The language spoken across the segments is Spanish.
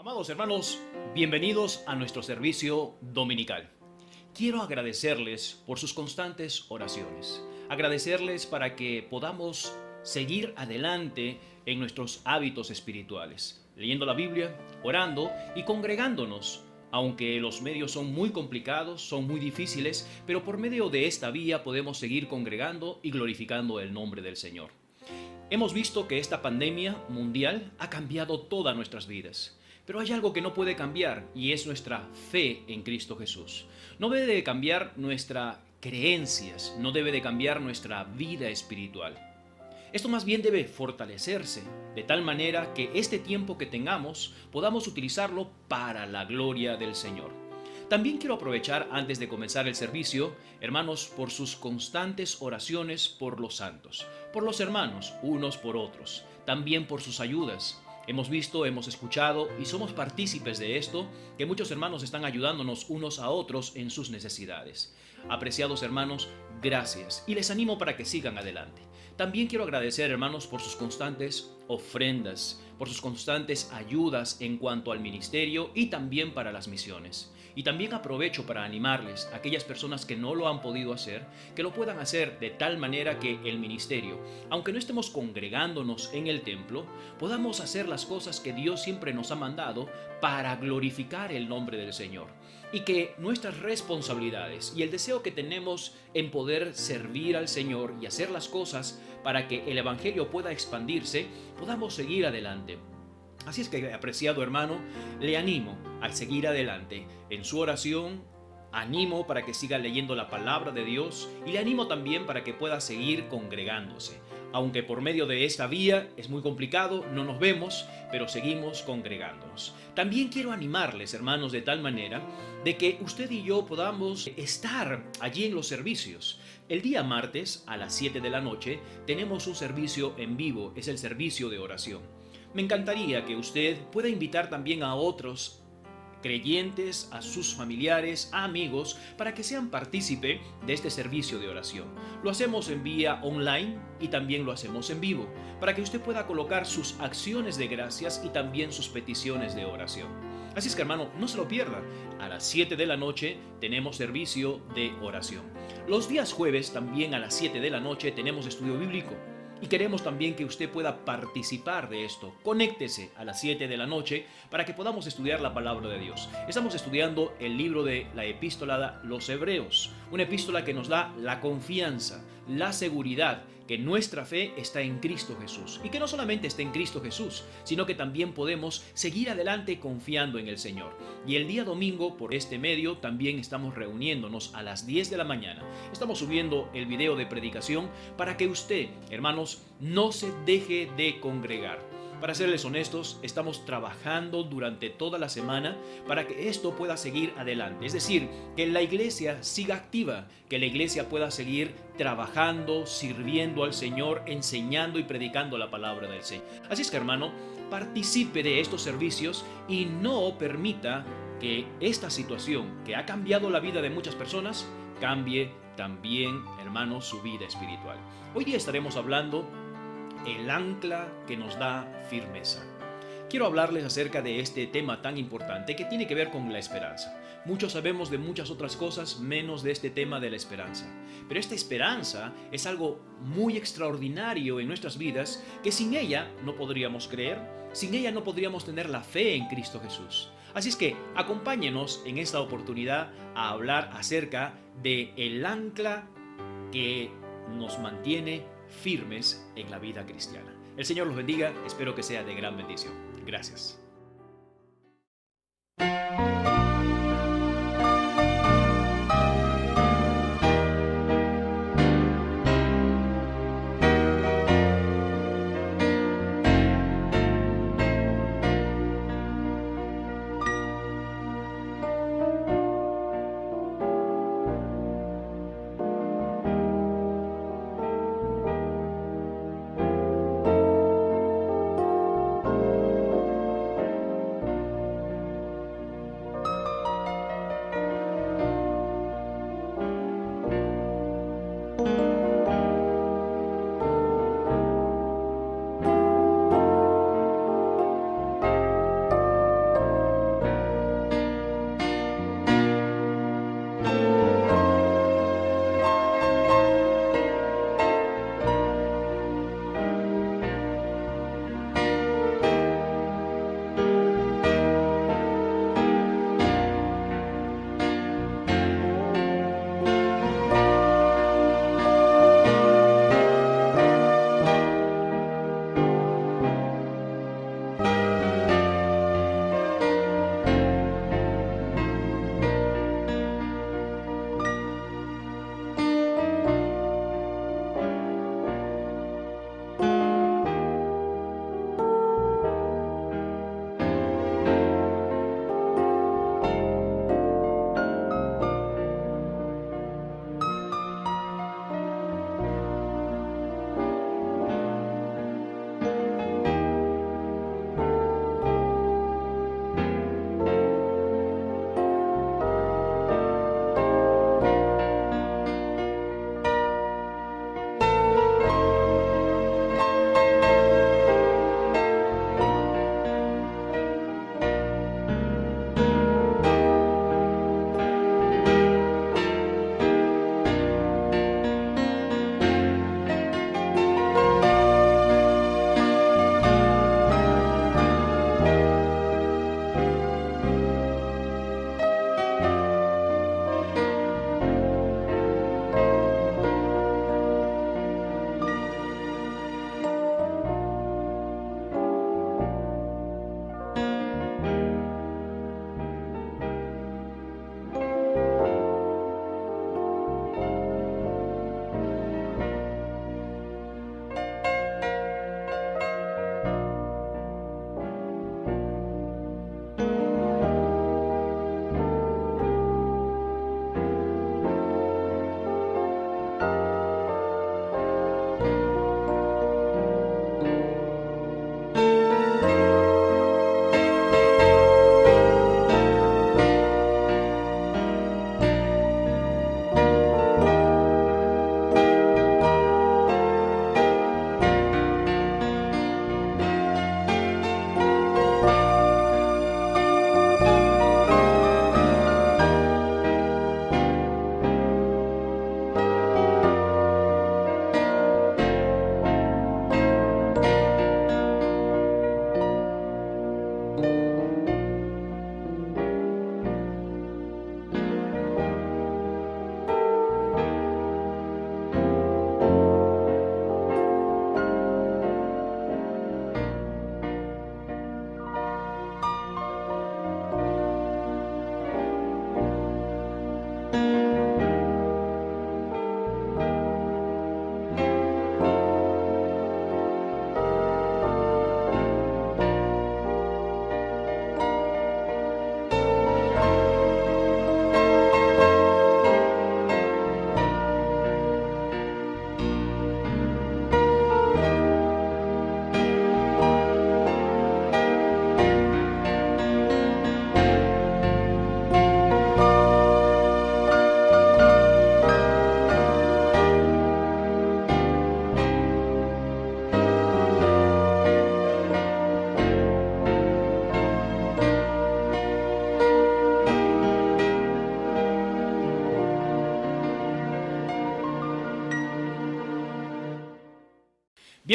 Amados hermanos, bienvenidos a nuestro servicio dominical. Quiero agradecerles por sus constantes oraciones, agradecerles para que podamos seguir adelante en nuestros hábitos espirituales, leyendo la Biblia, orando y congregándonos. Aunque los medios son muy complicados, son muy difíciles, pero por medio de esta vía podemos seguir congregando y glorificando el nombre del Señor. Hemos visto que esta pandemia mundial ha cambiado todas nuestras vidas. Pero hay algo que no puede cambiar y es nuestra fe en Cristo Jesús. No debe de cambiar nuestras creencias, no debe de cambiar nuestra vida espiritual. Esto más bien debe fortalecerse, de tal manera que este tiempo que tengamos podamos utilizarlo para la gloria del Señor. También quiero aprovechar antes de comenzar el servicio, hermanos, por sus constantes oraciones por los santos, por los hermanos, unos por otros, también por sus ayudas. Hemos visto, hemos escuchado y somos partícipes de esto, que muchos hermanos están ayudándonos unos a otros en sus necesidades. Apreciados hermanos, gracias y les animo para que sigan adelante. También quiero agradecer, hermanos, por sus constantes ofrendas, por sus constantes ayudas en cuanto al ministerio y también para las misiones. Y también aprovecho para animarles a aquellas personas que no lo han podido hacer, que lo puedan hacer de tal manera que el ministerio, aunque no estemos congregándonos en el templo, podamos hacer las cosas que Dios siempre nos ha mandado para glorificar el nombre del Señor. Y que nuestras responsabilidades y el deseo que tenemos en poder servir al Señor y hacer las cosas para que el Evangelio pueda expandirse, podamos seguir adelante. Así es que, apreciado hermano, le animo a seguir adelante en su oración, animo para que siga leyendo la palabra de Dios y le animo también para que pueda seguir congregándose. Aunque por medio de esta vía es muy complicado, no nos vemos, pero seguimos congregándonos. También quiero animarles, hermanos, de tal manera de que usted y yo podamos estar allí en los servicios. El día martes a las 7 de la noche tenemos un servicio en vivo, es el servicio de oración. Me encantaría que usted pueda invitar también a otros creyentes, a sus familiares, a amigos, para que sean partícipe de este servicio de oración. Lo hacemos en vía online y también lo hacemos en vivo, para que usted pueda colocar sus acciones de gracias y también sus peticiones de oración. Así es que, hermano, no se lo pierda. A las 7 de la noche tenemos servicio de oración. Los días jueves también a las 7 de la noche tenemos estudio bíblico. Y queremos también que usted pueda participar de esto. Conéctese a las 7 de la noche para que podamos estudiar la palabra de Dios. Estamos estudiando el libro de la epístola a los Hebreos, una epístola que nos da la confianza, la seguridad que nuestra fe está en Cristo Jesús. Y que no solamente está en Cristo Jesús, sino que también podemos seguir adelante confiando en el Señor. Y el día domingo, por este medio, también estamos reuniéndonos a las 10 de la mañana. Estamos subiendo el video de predicación para que usted, hermanos, no se deje de congregar. Para serles honestos, estamos trabajando durante toda la semana para que esto pueda seguir adelante. Es decir, que la iglesia siga activa, que la iglesia pueda seguir trabajando, sirviendo al Señor, enseñando y predicando la palabra del Señor. Así es que, hermano, participe de estos servicios y no permita que esta situación que ha cambiado la vida de muchas personas cambie también, hermano, su vida espiritual. Hoy día estaremos hablando el ancla que nos da firmeza. Quiero hablarles acerca de este tema tan importante que tiene que ver con la esperanza. Muchos sabemos de muchas otras cosas menos de este tema de la esperanza. Pero esta esperanza es algo muy extraordinario en nuestras vidas que sin ella no podríamos creer, sin ella no podríamos tener la fe en Cristo Jesús. Así es que acompáñenos en esta oportunidad a hablar acerca de el ancla que nos mantiene firmes en la vida cristiana. El Señor los bendiga, espero que sea de gran bendición. Gracias.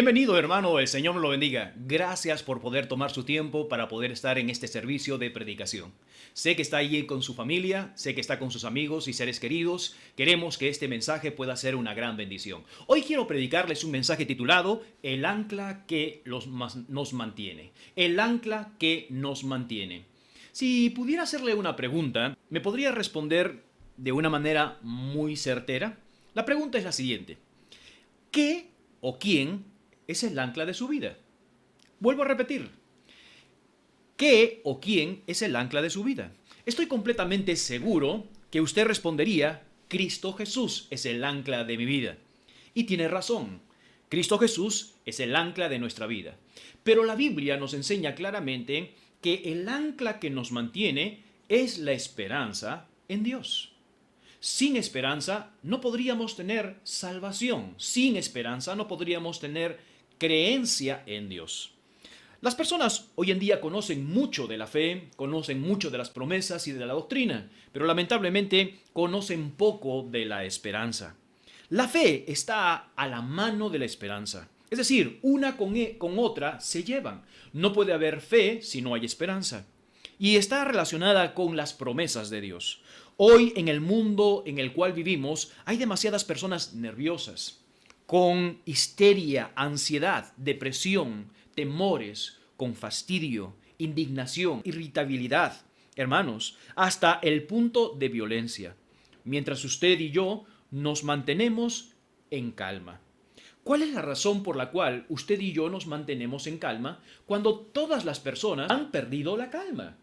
Bienvenido, hermano, el Señor lo bendiga. Gracias por poder tomar su tiempo para poder estar en este servicio de predicación. Sé que está allí con su familia, sé que está con sus amigos y seres queridos. Queremos que este mensaje pueda ser una gran bendición. Hoy quiero predicarles un mensaje titulado El ancla que nos mantiene. El ancla que nos mantiene. Si pudiera hacerle una pregunta, ¿me podría responder de una manera muy certera? La pregunta es la siguiente. ¿Qué o quién es el ancla de su vida? Vuelvo a repetir. ¿Qué o quién es el ancla de su vida? Estoy completamente seguro que usted respondería, Cristo Jesús es el ancla de mi vida. Y tiene razón. Cristo Jesús es el ancla de nuestra vida. Pero la Biblia nos enseña claramente que el ancla que nos mantiene es la esperanza en Dios. Sin esperanza no podríamos tener salvación. Sin esperanza no podríamos tener creencia en Dios. Las personas hoy en día conocen mucho de la fe, conocen mucho de las promesas y de la doctrina, pero lamentablemente conocen poco de la esperanza. La fe está a la mano de la esperanza. Es decir, una con otra se llevan. No puede haber fe si no hay esperanza. Y está relacionada con las promesas de Dios. Hoy en el mundo en el cual vivimos hay demasiadas personas nerviosas, con histeria, ansiedad, depresión, temores, con fastidio, indignación, irritabilidad, hermanos, hasta el punto de violencia. Mientras usted y yo nos mantenemos en calma. ¿Cuál es la razón por la cual usted y yo nos mantenemos en calma cuando todas las personas han perdido la calma?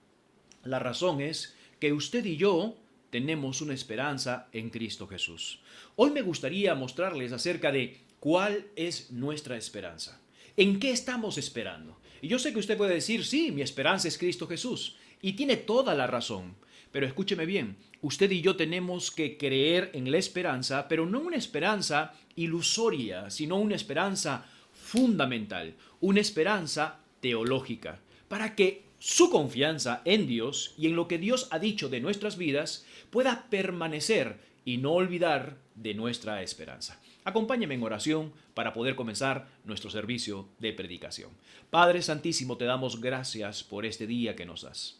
La razón es que usted y yo tenemos una esperanza en Cristo Jesús. Hoy me gustaría mostrarles acerca de cuál es nuestra esperanza. ¿En qué estamos esperando? Y yo sé que usted puede decir, sí, mi esperanza es Cristo Jesús. Y tiene toda la razón. Pero escúcheme bien, usted y yo tenemos que creer en la esperanza, pero no una esperanza ilusoria, sino una esperanza fundamental, una esperanza teológica, para que su confianza en Dios y en lo que Dios ha dicho de nuestras vidas pueda permanecer y no olvidar de nuestra esperanza. Acompáñeme en oración para poder comenzar nuestro servicio de predicación. Padre Santísimo, te damos gracias por este día que nos das.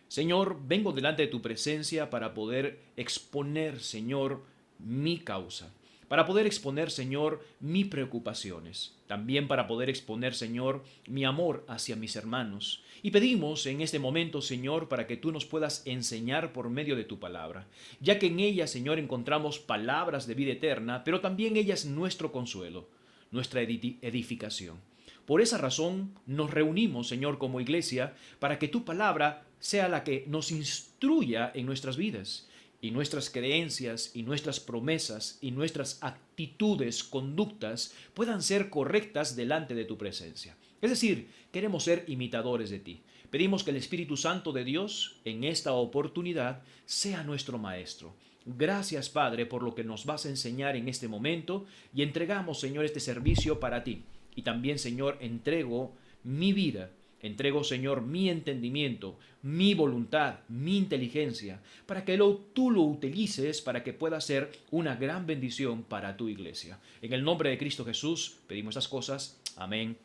Señor, vengo delante de tu presencia para poder exponer, Señor, mi causa, para poder exponer, Señor, mis preocupaciones, también para poder exponer, Señor, mi amor hacia mis hermanos. Y pedimos en este momento, Señor, para que tú nos puedas enseñar por medio de tu palabra, ya que en ella, Señor, encontramos palabras de vida eterna, pero también ella es nuestro consuelo, nuestra edificación. Por esa razón nos reunimos, Señor, como iglesia, para que tu palabra sea la que nos instruya en nuestras vidas, y nuestras creencias, y nuestras promesas, y nuestras actitudes, conductas, puedan ser correctas delante de tu presencia. Es decir, queremos ser imitadores de ti. Pedimos que el Espíritu Santo de Dios, en esta oportunidad, sea nuestro Maestro. Gracias, Padre, por lo que nos vas a enseñar en este momento, y entregamos, Señor, este servicio para ti. Y también, Señor, entrego mi vida, entrego, Señor, mi entendimiento, mi voluntad, mi inteligencia, para que tú lo utilices para que pueda ser una gran bendición para tu iglesia. En el nombre de Cristo Jesús pedimos estas cosas. Amén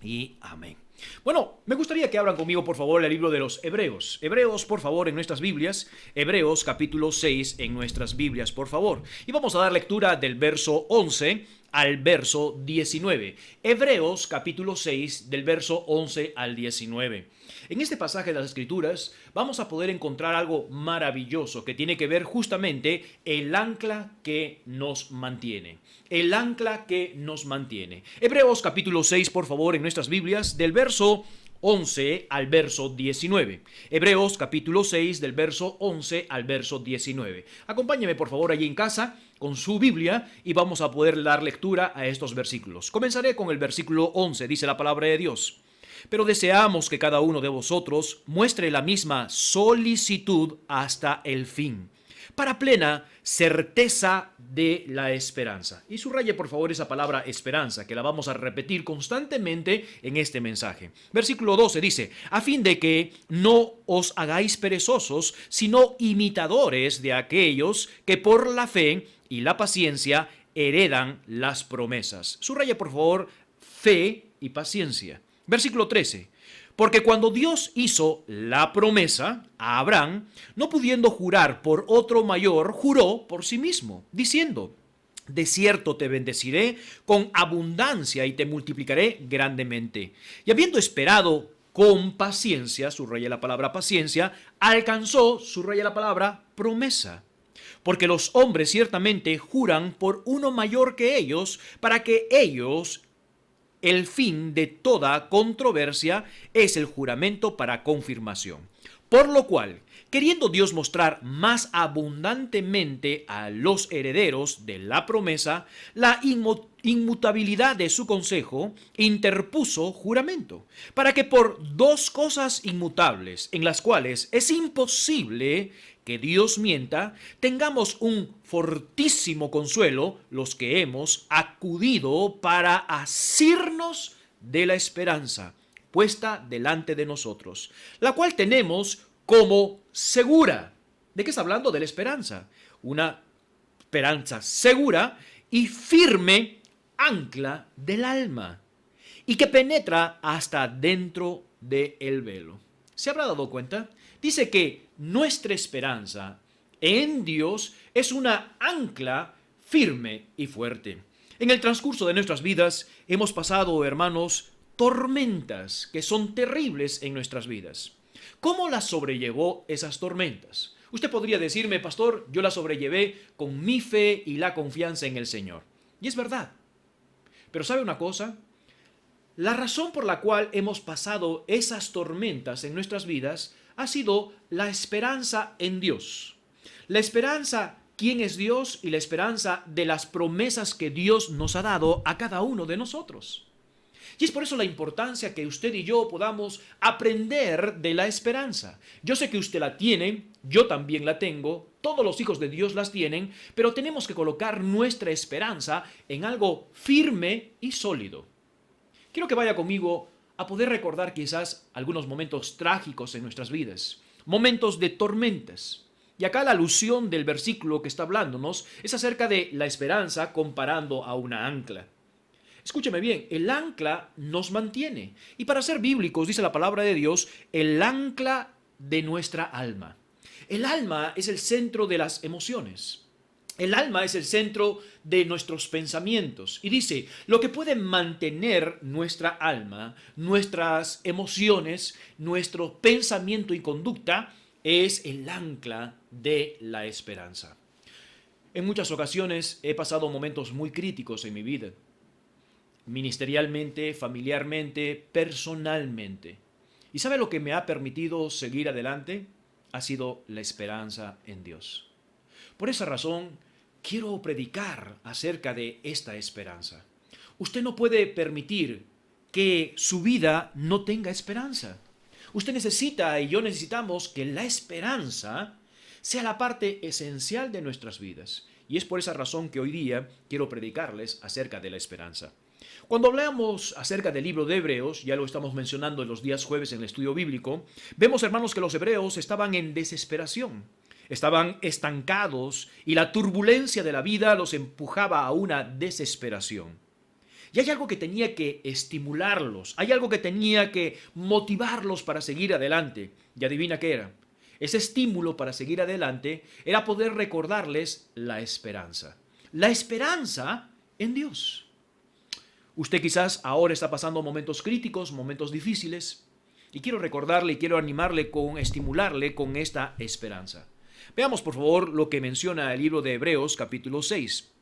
y amén. Bueno, me gustaría que abran conmigo, por favor, el libro de los Hebreos. Hebreos, por favor, en nuestras Biblias. Hebreos, capítulo 6, en nuestras Biblias, por favor. Y vamos a dar lectura del verso 11 al verso 19. Hebreos, capítulo 6, del verso 11 al 19. En este pasaje de las Escrituras vamos a poder encontrar algo maravilloso que tiene que ver justamente el ancla que nos mantiene. El ancla que nos mantiene. Hebreos capítulo 6, por favor, en nuestras Biblias, del verso 11 al verso 19. Hebreos capítulo 6, del verso 11 al verso 19. Acompáñeme, por favor, allí en casa con su Biblia y vamos a poder dar lectura a estos versículos. Comenzaré con el versículo 11, dice la palabra de Dios. Pero deseamos que cada uno de vosotros muestre la misma solicitud hasta el fin, para plena certeza de la esperanza. Y subraye, por favor, esa palabra esperanza, que la vamos a repetir constantemente en este mensaje. Versículo 12 dice, a fin de que no os hagáis perezosos, sino imitadores de aquellos que por la fe y la paciencia heredan las promesas. Subraye, por favor, fe y paciencia. Versículo 13. Porque cuando Dios hizo la promesa a Abraham, no pudiendo jurar por otro mayor, juró por sí mismo, diciendo: de cierto te bendeciré con abundancia y te multiplicaré grandemente. Y habiendo esperado con paciencia, subraya la palabra paciencia, alcanzó, subraya la palabra promesa. Porque los hombres ciertamente juran por uno mayor que ellos, para que ellos, el fin de toda controversia es el juramento para confirmación. Por lo cual, queriendo Dios mostrar más abundantemente a los herederos de la promesa la inmutabilidad de su consejo, interpuso juramento, para que por dos cosas inmutables, en las cuales es imposible que Dios mienta, tengamos un fortísimo consuelo los que hemos acudido para asirnos de la esperanza puesta delante de nosotros, la cual tenemos como segura. ¿De qué está hablando? De la esperanza. Una esperanza segura y firme ancla del alma y que penetra hasta dentro del velo. ¿Se habrá dado cuenta? Dice que nuestra esperanza en Dios es una ancla firme y fuerte. En el transcurso de nuestras vidas hemos pasado, hermanos, tormentas que son terribles en nuestras vidas. ¿Cómo las sobrellevó esas tormentas? Usted podría decirme: pastor, yo las sobrellevé con mi fe y la confianza en el Señor. Y es verdad. Pero ¿sabe una cosa? La razón por la cual hemos pasado esas tormentas en nuestras vidas ha sido la esperanza en Dios. La esperanza, quién es Dios, y la esperanza de las promesas que Dios nos ha dado a cada uno de nosotros. Y es por eso la importancia que usted y yo podamos aprender de la esperanza. Yo sé que usted la tiene, yo también la tengo, todos los hijos de Dios las tienen, pero tenemos que colocar nuestra esperanza en algo firme y sólido. Quiero que vaya conmigo a poder recordar quizás algunos momentos trágicos en nuestras vidas, momentos de tormentas. Y acá la alusión del versículo que está hablándonos es acerca de la esperanza comparando a una ancla. Escúcheme bien, el ancla nos mantiene. Y para ser bíblicos, dice la palabra de Dios, el ancla de nuestra alma. El alma es el centro de las emociones. El alma es el centro de nuestros pensamientos. Y dice, lo que puede mantener nuestra alma, nuestras emociones, nuestro pensamiento y conducta, es el ancla de la esperanza. En muchas ocasiones he pasado momentos muy críticos en mi vida. Ministerialmente, familiarmente, personalmente. ¿Y sabe lo que me ha permitido seguir adelante? Ha sido la esperanza en Dios. Por esa razón, quiero predicar acerca de esta esperanza. Usted no puede permitir que su vida no tenga esperanza. Usted necesita y yo necesitamos que la esperanza sea la parte esencial de nuestras vidas. Y es por esa razón que hoy día quiero predicarles acerca de la esperanza. Cuando hablamos acerca del libro de Hebreos, ya lo estamos mencionando en los días jueves en el estudio bíblico, vemos, hermanos, que los hebreos estaban en desesperación, estaban estancados y la turbulencia de la vida los empujaba a una desesperación. Y hay algo que tenía que estimularlos, hay algo que tenía que motivarlos para seguir adelante. Y adivina qué era. Ese estímulo para seguir adelante era poder recordarles la esperanza. La esperanza en Dios. Usted quizás ahora está pasando momentos críticos, momentos difíciles, y quiero recordarle y quiero animarle estimularle con esta esperanza. Veamos por favor lo que menciona el libro de Hebreos capítulo 6.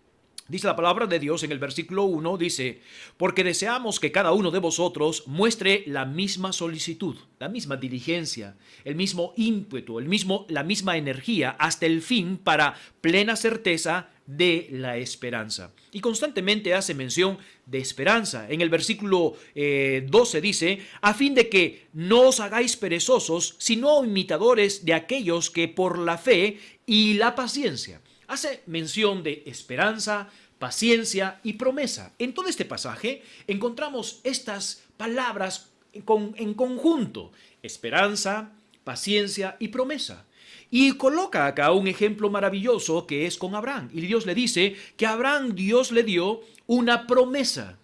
Dice la palabra de Dios en el versículo 1, dice, porque deseamos que cada uno de vosotros muestre la misma solicitud, la misma diligencia, el mismo ímpetu, la misma energía hasta el fin para plena certeza de la esperanza. Y constantemente hace mención de esperanza. En el versículo 12 dice, a fin de que no os hagáis perezosos, sino imitadores de aquellos que por la fe y la paciencia. Hace mención de esperanza, paciencia y promesa. En todo este pasaje encontramos estas palabras en conjunto: esperanza, paciencia y promesa. Y coloca acá un ejemplo maravilloso que es con Abraham. Y Dios le dice que a Abraham Dios le dio una promesa.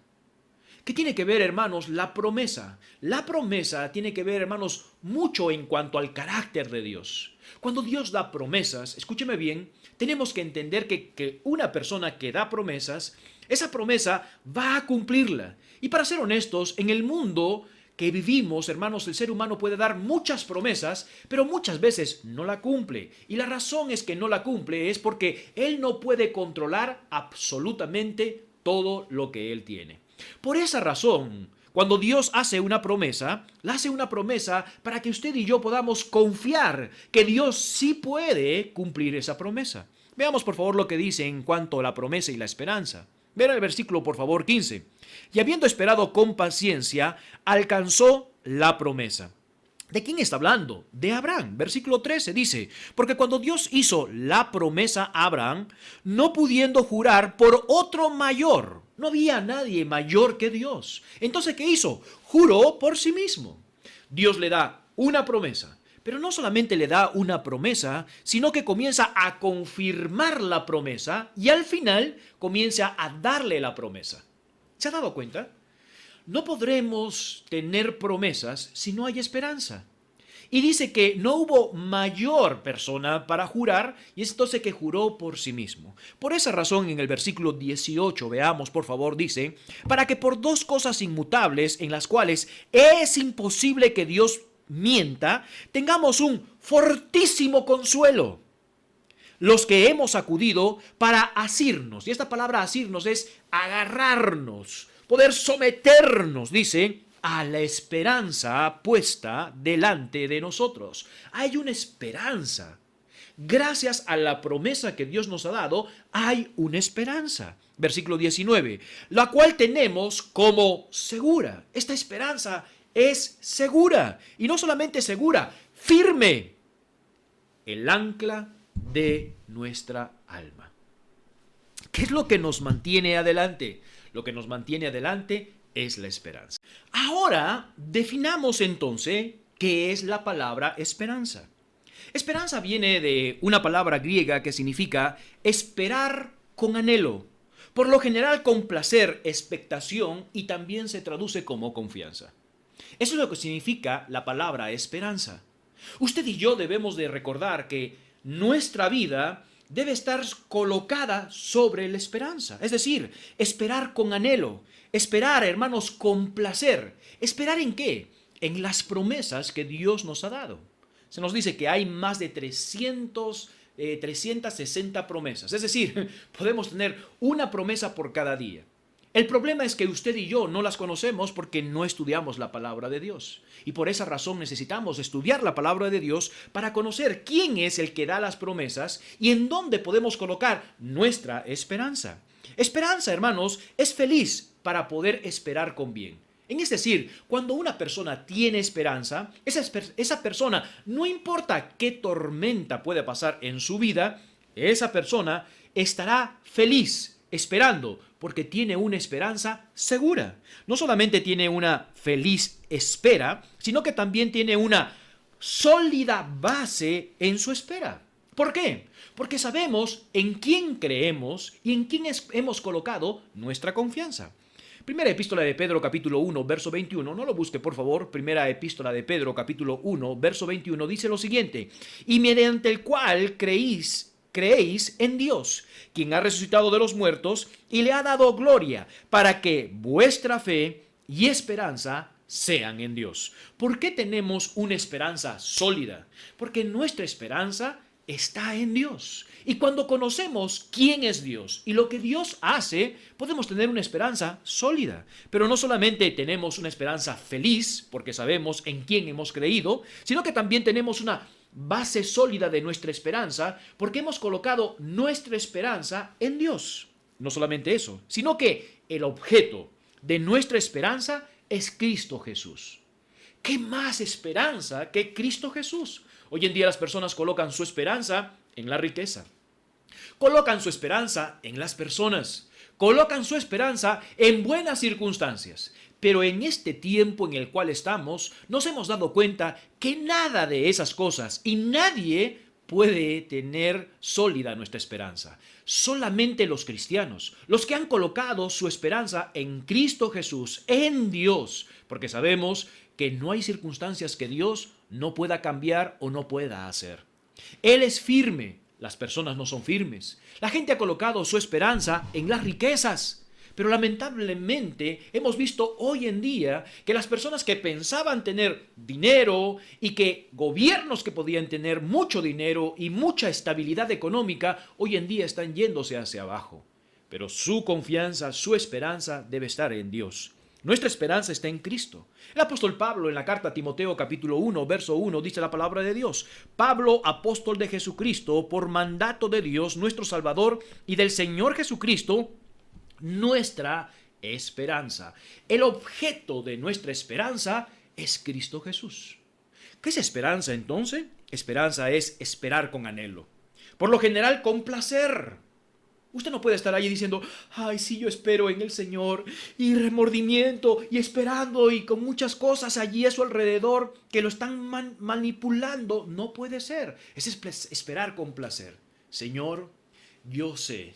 ¿Qué tiene que ver, hermanos? La promesa. La promesa tiene que ver, hermanos, mucho en cuanto al carácter de Dios. Cuando Dios da promesas, escúcheme bien, tenemos que entender que una persona que da promesas, esa promesa va a cumplirla. Y para ser honestos, en el mundo que vivimos, hermanos, el ser humano puede dar muchas promesas, pero muchas veces no la cumple. Y la razón es que no la cumple es porque él no puede controlar absolutamente todo lo que él tiene. Por esa razón, cuando Dios hace una promesa, la hace una promesa para que usted y yo podamos confiar que Dios sí puede cumplir esa promesa. Veamos por favor lo que dice en cuanto a la promesa y la esperanza. Vean el versículo por favor 15. Y habiendo esperado con paciencia, alcanzó la promesa. ¿De quién está hablando? De Abraham. Versículo 13 dice, porque cuando Dios hizo la promesa a Abraham, no pudiendo jurar por otro mayor, no había nadie mayor que Dios. Entonces, ¿qué hizo? Juró por sí mismo. Dios le da una promesa, pero no solamente le da una promesa, sino que comienza a confirmar la promesa y al final comienza a darle la promesa. ¿Se ha dado cuenta? No podremos tener promesas si no hay esperanza. Y dice que no hubo mayor persona para jurar, y es entonces que juró por sí mismo. Por esa razón, en el versículo 18, veamos por favor, dice, para que por dos cosas inmutables en las cuales es imposible que Dios mienta, tengamos un fortísimo consuelo. Los que hemos acudido para asirnos, y esta palabra asirnos es agarrarnos, poder someternos, dice, a la esperanza puesta delante de nosotros. Hay una esperanza. Gracias a la promesa que Dios nos ha dado, hay una esperanza. Versículo 19, la cual tenemos como segura. Esta esperanza es segura, y no solamente segura, firme, el ancla de nuestra alma. ¿Qué es lo que nos mantiene adelante? Lo que nos mantiene adelante es la esperanza. Ahora, definamos entonces qué es la palabra esperanza. Esperanza viene de una palabra griega que significa esperar con anhelo. Por lo general con placer, expectación y también se traduce como confianza. Eso es lo que significa la palabra esperanza. Usted y yo debemos de recordar que nuestra vida debe estar colocada sobre la esperanza. Es decir, esperar con anhelo, esperar, hermanos, con placer. ¿Esperar en qué? En las promesas que Dios nos ha dado. Se nos dice que hay más de 360 promesas. Es decir, podemos tener una promesa por cada día. El problema es que usted y yo no las conocemos porque no estudiamos la palabra de Dios. Y por esa razón necesitamos estudiar la palabra de Dios para conocer quién es el que da las promesas y en dónde podemos colocar nuestra esperanza. Esperanza, hermanos, es feliz para poder esperar con bien. Es decir, cuando una persona tiene esperanza, esa persona, no importa qué tormenta pueda pasar en su vida, esa persona estará feliz esperando, porque tiene una esperanza segura. No solamente tiene una feliz espera, sino que también tiene una sólida base en su espera. ¿Por qué? Porque sabemos en quién creemos y en quién hemos colocado nuestra confianza. Primera epístola de Pedro, capítulo 1, verso 21. No lo busque, por favor. Primera epístola de Pedro, capítulo 1, verso 21. Dice lo siguiente. Y mediante el cual creéis en Dios, quien ha resucitado de los muertos y le ha dado gloria, para que vuestra fe y esperanza sean en Dios. ¿Por qué tenemos una esperanza sólida? Porque nuestra esperanza está en Dios. Y cuando conocemos quién es Dios y lo que Dios hace, podemos tener una esperanza sólida. Pero no solamente tenemos una esperanza feliz, porque sabemos en quién hemos creído, sino que también tenemos una base sólida de nuestra esperanza, porque hemos colocado nuestra esperanza en Dios. No solamente eso, sino que el objeto de nuestra esperanza es Cristo Jesús. ¿Qué más esperanza que Cristo Jesús? Hoy en día las personas colocan su esperanza en la riqueza, colocan su esperanza en las personas, colocan su esperanza en buenas circunstancias. Pero en este tiempo en el cual estamos, nos hemos dado cuenta que nada de esas cosas y nadie puede tener sólida nuestra esperanza? Solamente los cristianos, los que han colocado su esperanza en Cristo Jesús, en Dios, porque sabemos que no hay circunstancias que Dios no pueda cambiar o no pueda hacer. Él es firme, las personas no son firmes. La gente ha colocado su esperanza en las riquezas. Pero lamentablemente hemos visto hoy en día que las personas que pensaban tener dinero y que gobiernos que podían tener mucho dinero y mucha estabilidad económica, hoy en día están yéndose hacia abajo. Pero su confianza, su esperanza debe estar en Dios. Nuestra esperanza está en Cristo. El apóstol Pablo en la carta a Timoteo capítulo 1, verso 1 dice la palabra de Dios. Pablo, apóstol de Jesucristo, por mandato de Dios, nuestro Salvador, y del Señor Jesucristo, nuestra esperanza. El objeto de nuestra esperanza es Cristo Jesús. ¿Qué es esperanza entonces? Esperanza es esperar con anhelo. Por lo general con placer. Usted no puede estar allí diciendo, ay, sí, yo espero en el Señor, y remordimiento, y esperando, y con muchas cosas allí a su alrededor que lo están manipulando. No puede ser. Es esperar con placer. Señor, yo sé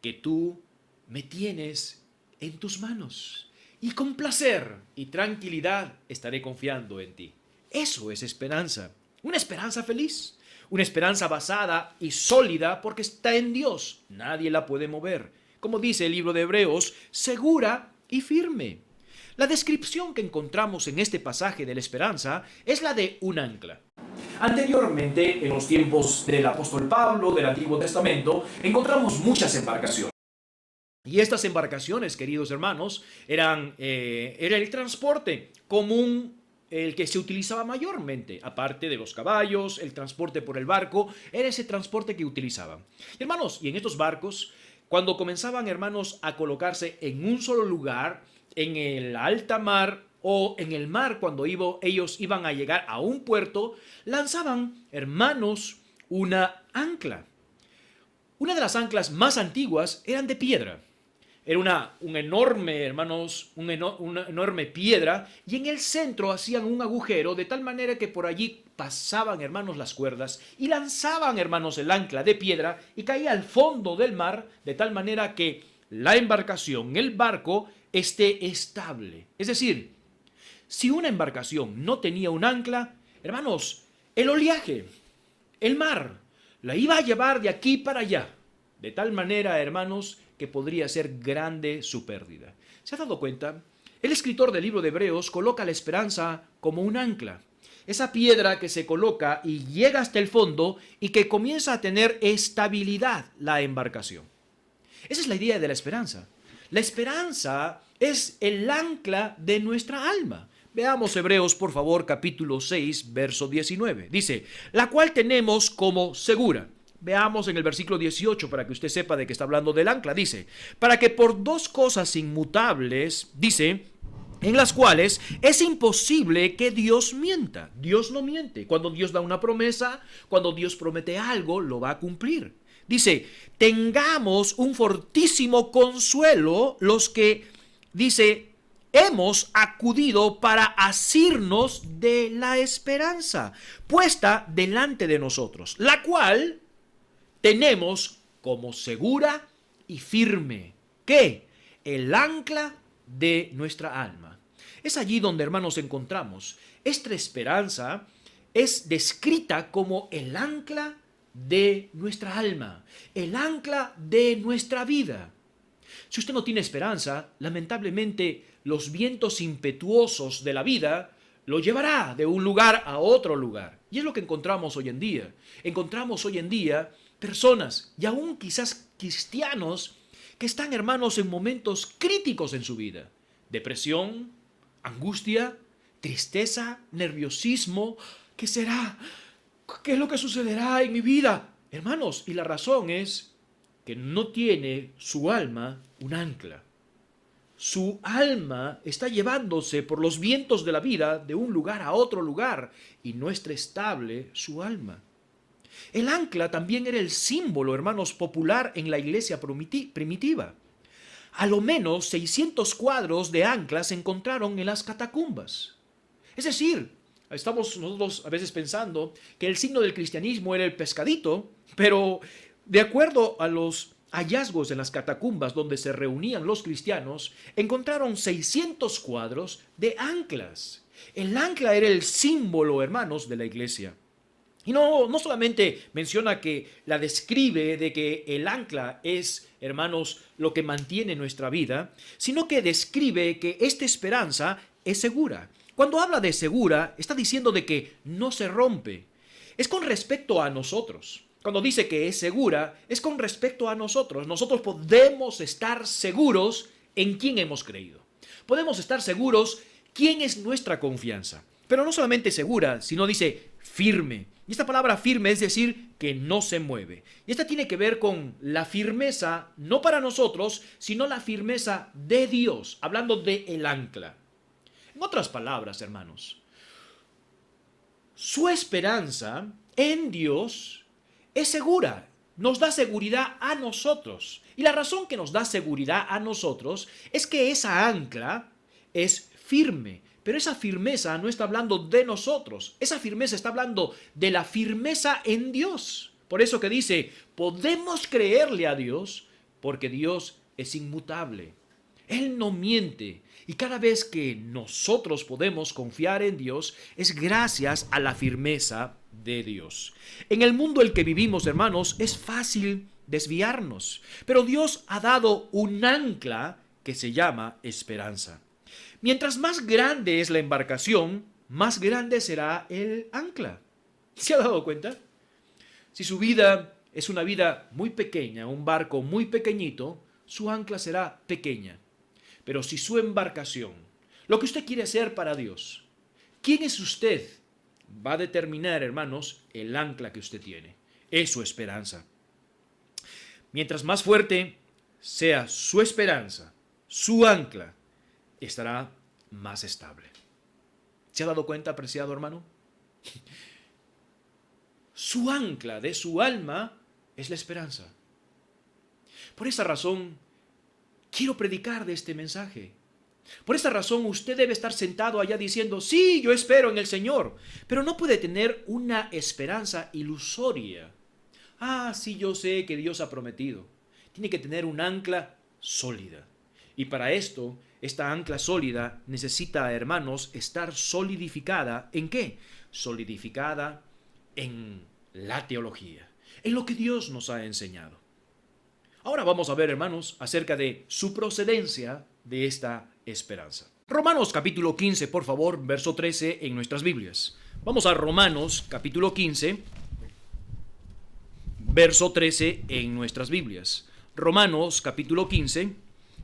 que tú me tienes en tus manos, y con placer y tranquilidad estaré confiando en ti. Eso es esperanza. Una esperanza feliz. Una esperanza basada y sólida porque está en Dios. Nadie la puede mover. Como dice el libro de Hebreos, segura y firme. La descripción que encontramos en este pasaje de la esperanza es la de un ancla. Anteriormente, en los tiempos del apóstol Pablo, del Antiguo Testamento, encontramos muchas embarcaciones. Y estas embarcaciones, queridos hermanos, era el transporte común, el que se utilizaba mayormente, aparte de los caballos, el transporte por el barco, era ese transporte que utilizaban. Hermanos, y en estos barcos, cuando comenzaban, hermanos, a colocarse en un solo lugar, en el alta mar o en el mar, cuando ellos iban a llegar a un puerto, lanzaban, hermanos, una ancla. Una de las anclas más antiguas eran de piedra. Era una enorme piedra, y en el centro hacían un agujero de tal manera que por allí pasaban, hermanos, las cuerdas y lanzaban, hermanos, el ancla de piedra y caía al fondo del mar de tal manera que la embarcación, el barco, esté estable. Es decir, si una embarcación no tenía un ancla, hermanos, el oleaje, el mar, la iba a llevar de aquí para allá. De tal manera, hermanos, que podría ser grande su pérdida. ¿Se ha dado cuenta? El escritor del libro de Hebreos coloca la esperanza como un ancla. Esa piedra que se coloca y llega hasta el fondo y que comienza a tener estabilidad la embarcación. Esa es la idea de la esperanza. La esperanza es el ancla de nuestra alma. Veamos Hebreos, por favor, capítulo 6, verso 19. Dice, la cual tenemos como segura. Veamos en el versículo 18 para que usted sepa de qué está hablando del ancla. Dice, para que por dos cosas inmutables, dice, en las cuales es imposible que Dios mienta. Dios no miente. Cuando Dios da una promesa, cuando Dios promete algo, lo va a cumplir. Dice, tengamos un fortísimo consuelo los que, dice, hemos acudido para asirnos de la esperanza puesta delante de nosotros, la cual tenemos como segura y firme. ¿Qué? El ancla de nuestra alma. Es allí donde, hermanos, encontramos esta esperanza es descrita como el ancla de nuestra alma, el ancla de nuestra vida. Si usted no tiene esperanza, lamentablemente los vientos impetuosos de la vida lo llevará de un lugar a otro lugar. Y es lo que encontramos hoy en día. Encontramos hoy en día personas, y aún quizás cristianos, que están, hermanos, en momentos críticos en su vida. Depresión, angustia, tristeza, nerviosismo. ¿Qué será? ¿Qué es lo que sucederá en mi vida? Hermanos, y la razón es que no tiene su alma un ancla. Su alma está llevándose por los vientos de la vida de un lugar a otro lugar y no está estable su alma. El ancla también era el símbolo, hermanos, popular en la iglesia primitiva. A lo menos 600 cuadros de anclas se encontraron en las catacumbas. Es decir, Estamos nosotros a veces pensando que el signo del cristianismo era el pescadito, pero de acuerdo a los hallazgos en las catacumbas donde se reunían los cristianos, encontraron 600 cuadros de anclas. El ancla era el símbolo, hermanos, de la iglesia. Y no solamente menciona que la describe de que el ancla es, hermanos, lo que mantiene nuestra vida, sino que describe que esta esperanza es segura. Cuando habla de segura, está diciendo de que no se rompe. Es con respecto a nosotros. Cuando dice que es segura, es con respecto a nosotros. Nosotros podemos estar seguros en quién hemos creído. Podemos estar seguros quién es nuestra confianza. Pero no solamente segura, sino dice firme. Y esta palabra firme es decir que no se mueve. Y esta tiene que ver con la firmeza, no para nosotros, sino la firmeza de Dios, hablando de el ancla. En otras palabras, hermanos, su esperanza en Dios es segura, nos da seguridad a nosotros. Y la razón que nos da seguridad a nosotros es que esa ancla es firme. Pero esa firmeza no está hablando de nosotros. Esa firmeza está hablando de la firmeza en Dios. Por eso que dice, podemos creerle a Dios porque Dios es inmutable. Él no miente. Y cada vez que nosotros podemos confiar en Dios es gracias a la firmeza de Dios. En el mundo en el que vivimos, hermanos, es fácil desviarnos. Pero Dios ha dado un ancla que se llama esperanza. Mientras más grande es la embarcación, más grande será el ancla. ¿Se ha dado cuenta? Si su vida es una vida muy pequeña, un barco muy pequeñito, su ancla será pequeña. Pero si su embarcación, lo que usted quiere hacer para Dios, ¿quién es usted? Va a determinar, hermanos, el ancla que usted tiene. Es su esperanza. Mientras más fuerte sea su esperanza, su ancla, estará más estable. ¿Se ha dado cuenta, apreciado hermano? Su ancla de su alma es la esperanza. Por esa razón, quiero predicar de este mensaje. Por esta razón, usted debe estar sentado allá diciendo, sí, yo espero en el Señor, pero no puede tener una esperanza ilusoria. Ah, sí, yo sé que Dios ha prometido. Tiene que tener un ancla sólida. Y para esto, esta ancla sólida necesita, hermanos, estar solidificada. ¿En qué? Solidificada en la teología, en lo que Dios nos ha enseñado. Ahora vamos a ver, hermanos, acerca de su procedencia de esta esperanza. Romanos capítulo 15, por favor, verso 13 en nuestras Biblias. Vamos a Romanos capítulo 15, verso 13 en nuestras Biblias. Romanos capítulo 15,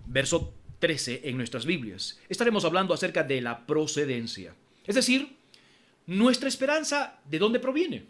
verso 13 en nuestras Biblias. Estaremos hablando acerca de la procedencia. Es decir, nuestra esperanza, ¿de dónde proviene?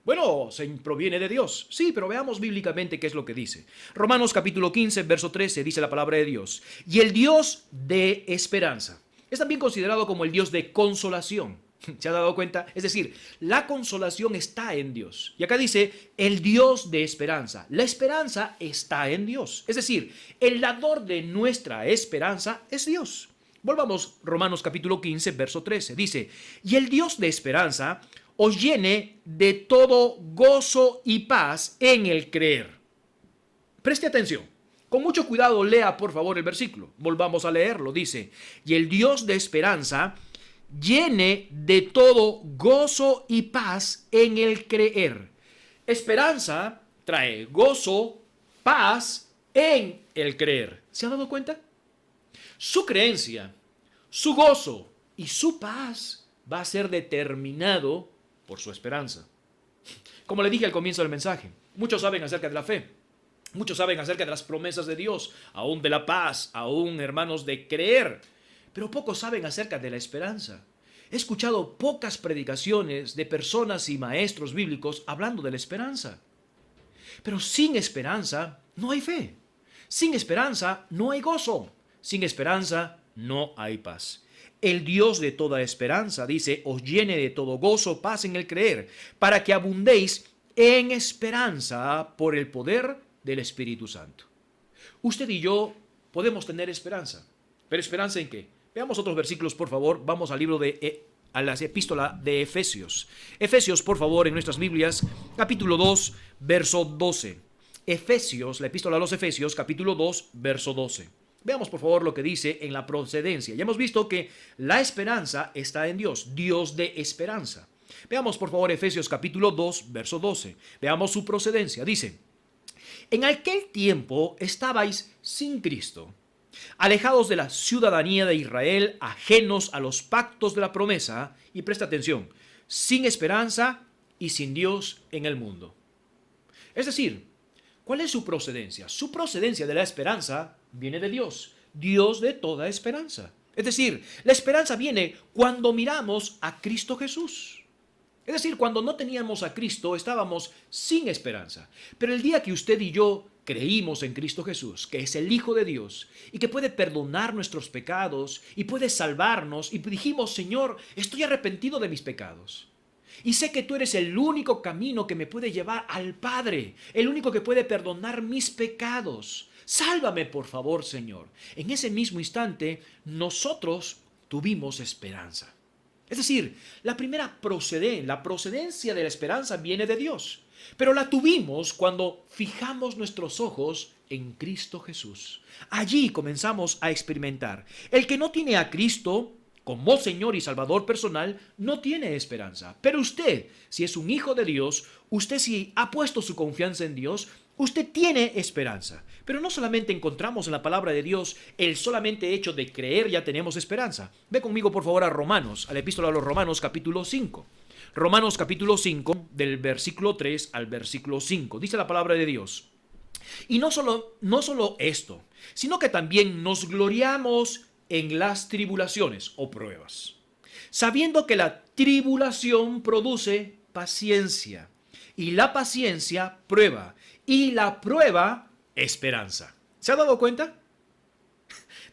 Bueno, se proviene de Dios. Sí, pero veamos bíblicamente qué es lo que dice. Romanos capítulo 15, verso 13, dice la palabra de Dios. Y el Dios de esperanza es también considerado como el Dios de consolación. ¿Se ha dado cuenta? Es decir, la consolación está en Dios. Y acá dice, el Dios de esperanza. La esperanza está en Dios. Es decir, el dador de nuestra esperanza es Dios. Volvamos, Romanos capítulo 15, verso 13. Dice, y el Dios de esperanza os llene de todo gozo y paz en el creer. Preste atención. Con mucho cuidado lea, por favor, el versículo. Volvamos a leerlo. Dice, y el Dios de esperanza llene de todo gozo y paz en el creer. Esperanza trae gozo, paz en el creer. ¿Se ha dado cuenta? Su creencia, su gozo y su paz va a ser determinado por su esperanza. Como le dije al comienzo del mensaje, muchos saben acerca de la fe. Muchos saben acerca de las promesas de Dios, aún de la paz, aún, hermanos, de creer. Pero pocos saben acerca de la esperanza. He escuchado pocas predicaciones de personas y maestros bíblicos hablando de la esperanza. Pero sin esperanza no hay fe. Sin esperanza no hay gozo. Sin esperanza no hay paz. El Dios de toda esperanza, dice, os llene de todo gozo, paz en el creer, para que abundéis en esperanza por el poder del Espíritu Santo. Usted y yo podemos tener esperanza. ¿Pero esperanza en qué? Veamos otros versículos, por favor. Vamos al libro de a la epístola de Efesios. Efesios, por favor, en nuestras Biblias, capítulo 2, verso 12. Efesios, la epístola a los Efesios, capítulo 2, verso 12. Veamos, por favor, lo que dice en la procedencia. Ya hemos visto que la esperanza está en Dios, Dios de esperanza. Veamos, por favor, Efesios capítulo 2, verso 12. Veamos su procedencia. Dice: en aquel tiempo estabais sin Cristo, alejados de la ciudadanía de Israel, ajenos a los pactos de la promesa, y presta atención, sin esperanza y sin Dios en el mundo. Es decir, ¿cuál es su procedencia? Su procedencia de la esperanza viene de Dios, Dios de toda esperanza. Es decir, la esperanza viene cuando miramos a Cristo Jesús. Es decir, cuando no teníamos a Cristo, estábamos sin esperanza. Pero el día que usted y yo creímos en Cristo Jesús, que es el Hijo de Dios, y que puede perdonar nuestros pecados, y puede salvarnos, y dijimos: Señor, estoy arrepentido de mis pecados. Y sé que tú eres el único camino que me puede llevar al Padre, el único que puede perdonar mis pecados. Sálvame, por favor, Señor. En ese mismo instante, nosotros tuvimos esperanza. Es decir, la procedencia de la esperanza viene de Dios, pero la tuvimos cuando fijamos nuestros ojos en Cristo Jesús. Allí comenzamos a experimentar. El que no tiene a Cristo como Señor y Salvador personal no tiene esperanza. Pero usted, si es un hijo de Dios, usted si ha puesto su confianza en Dios, usted tiene esperanza. Pero no solamente encontramos en la palabra de Dios el solamente hecho de creer ya tenemos esperanza. Ve conmigo, por favor, a Romanos, a la epístola a los Romanos, capítulo 5. Romanos, capítulo 5, del versículo 3 al versículo 5. Dice la palabra de Dios: y no solo esto, sino que también nos gloriamos en las tribulaciones o pruebas, sabiendo que la tribulación produce paciencia, y la paciencia prueba, y la prueba esperanza. ¿Se ha dado cuenta?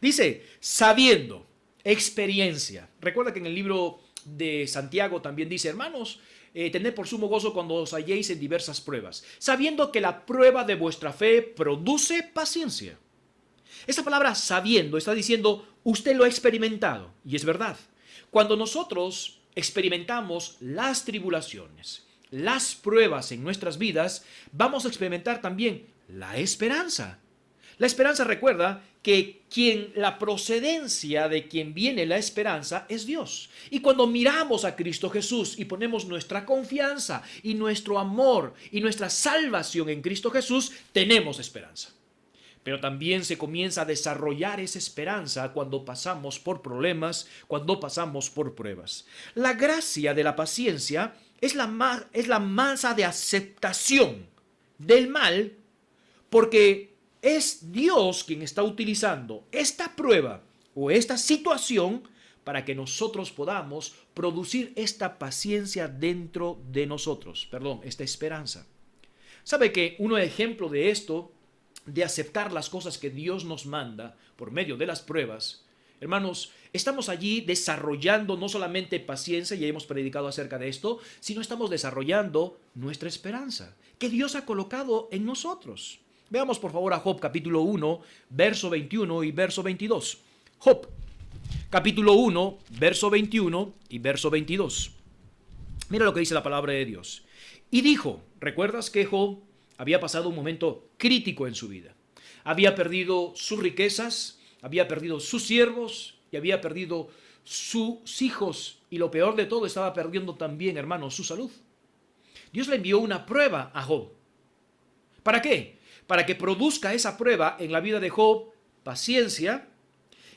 Dice, sabiendo, experiencia. Recuerda que en el libro de Santiago también dice: hermanos, tened por sumo gozo cuando os halléis en diversas pruebas, sabiendo que la prueba de vuestra fe produce paciencia. Esta palabra sabiendo está diciendo, usted lo ha experimentado, y es verdad. Cuando nosotros experimentamos las tribulaciones, las pruebas en nuestras vidas, vamos a experimentar también la esperanza. La esperanza, recuerda que la procedencia de quien viene la esperanza es Dios. Y cuando miramos a Cristo Jesús y ponemos nuestra confianza y nuestro amor y nuestra salvación en Cristo Jesús, tenemos esperanza. Pero también se comienza a desarrollar esa esperanza cuando pasamos por problemas, cuando pasamos por pruebas. La gracia de la paciencia es la masa de aceptación del mal, porque es Dios quien está utilizando esta prueba o esta situación para que nosotros podamos producir esta paciencia dentro de nosotros, esta esperanza. ¿Sabe que un ejemplo de esto, de aceptar las cosas que Dios nos manda por medio de las pruebas? Hermanos, estamos allí desarrollando no solamente paciencia, ya hemos predicado acerca de esto, sino estamos desarrollando nuestra esperanza, que Dios ha colocado en nosotros. Veamos por favor a Job capítulo 1, verso 21 y verso 22. Job, capítulo 1, verso 21 y verso 22. Mira lo que dice la palabra de Dios. Y dijo, ¿recuerdas que Job había pasado un momento crítico en su vida? Había perdido sus riquezas, había perdido sus siervos y había perdido sus hijos. Y lo peor de todo, estaba perdiendo también, hermanos, su salud. Dios le envió una prueba a Job. ¿Para qué? Para que produzca esa prueba en la vida de Job paciencia,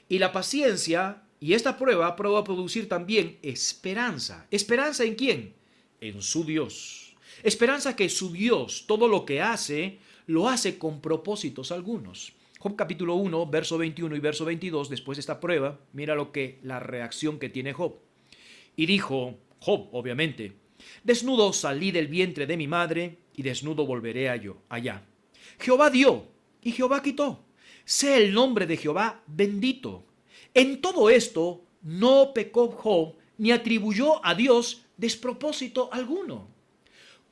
y la paciencia y esta prueba va a producir también esperanza. ¿Esperanza en quién? En su Dios. Esperanza que su Dios, todo lo que hace, lo hace con propósitos algunos. Job capítulo 1, verso 21 y verso 22, después de esta prueba, mira la reacción que tiene Job. Y dijo Job, obviamente: desnudo salí del vientre de mi madre, y desnudo volveré allá. Jehová dio, y Jehová quitó. Sea el nombre de Jehová bendito. En todo esto no pecó Job, ni atribuyó a Dios despropósito alguno.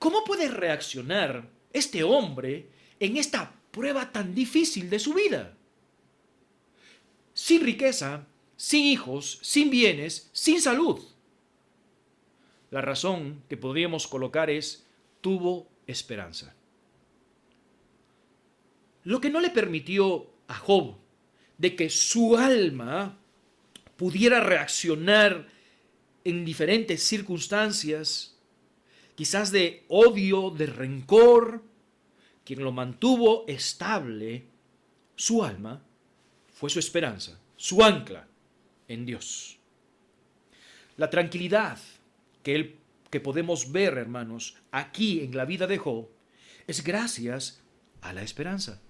¿Cómo puede reaccionar este hombre en esta prueba tan difícil de su vida? Sin riqueza, sin hijos, sin bienes, sin salud. la razón que podríamos colocar es tuvo esperanza. Lo que no le permitió a Job de que su alma pudiera reaccionar en diferentes circunstancias, quizás de odio, de rencor, quien lo mantuvo estable, su alma, fue su esperanza, su ancla en Dios. La tranquilidad que podemos ver, hermanos, aquí en la vida de Job, es gracias a la esperanza.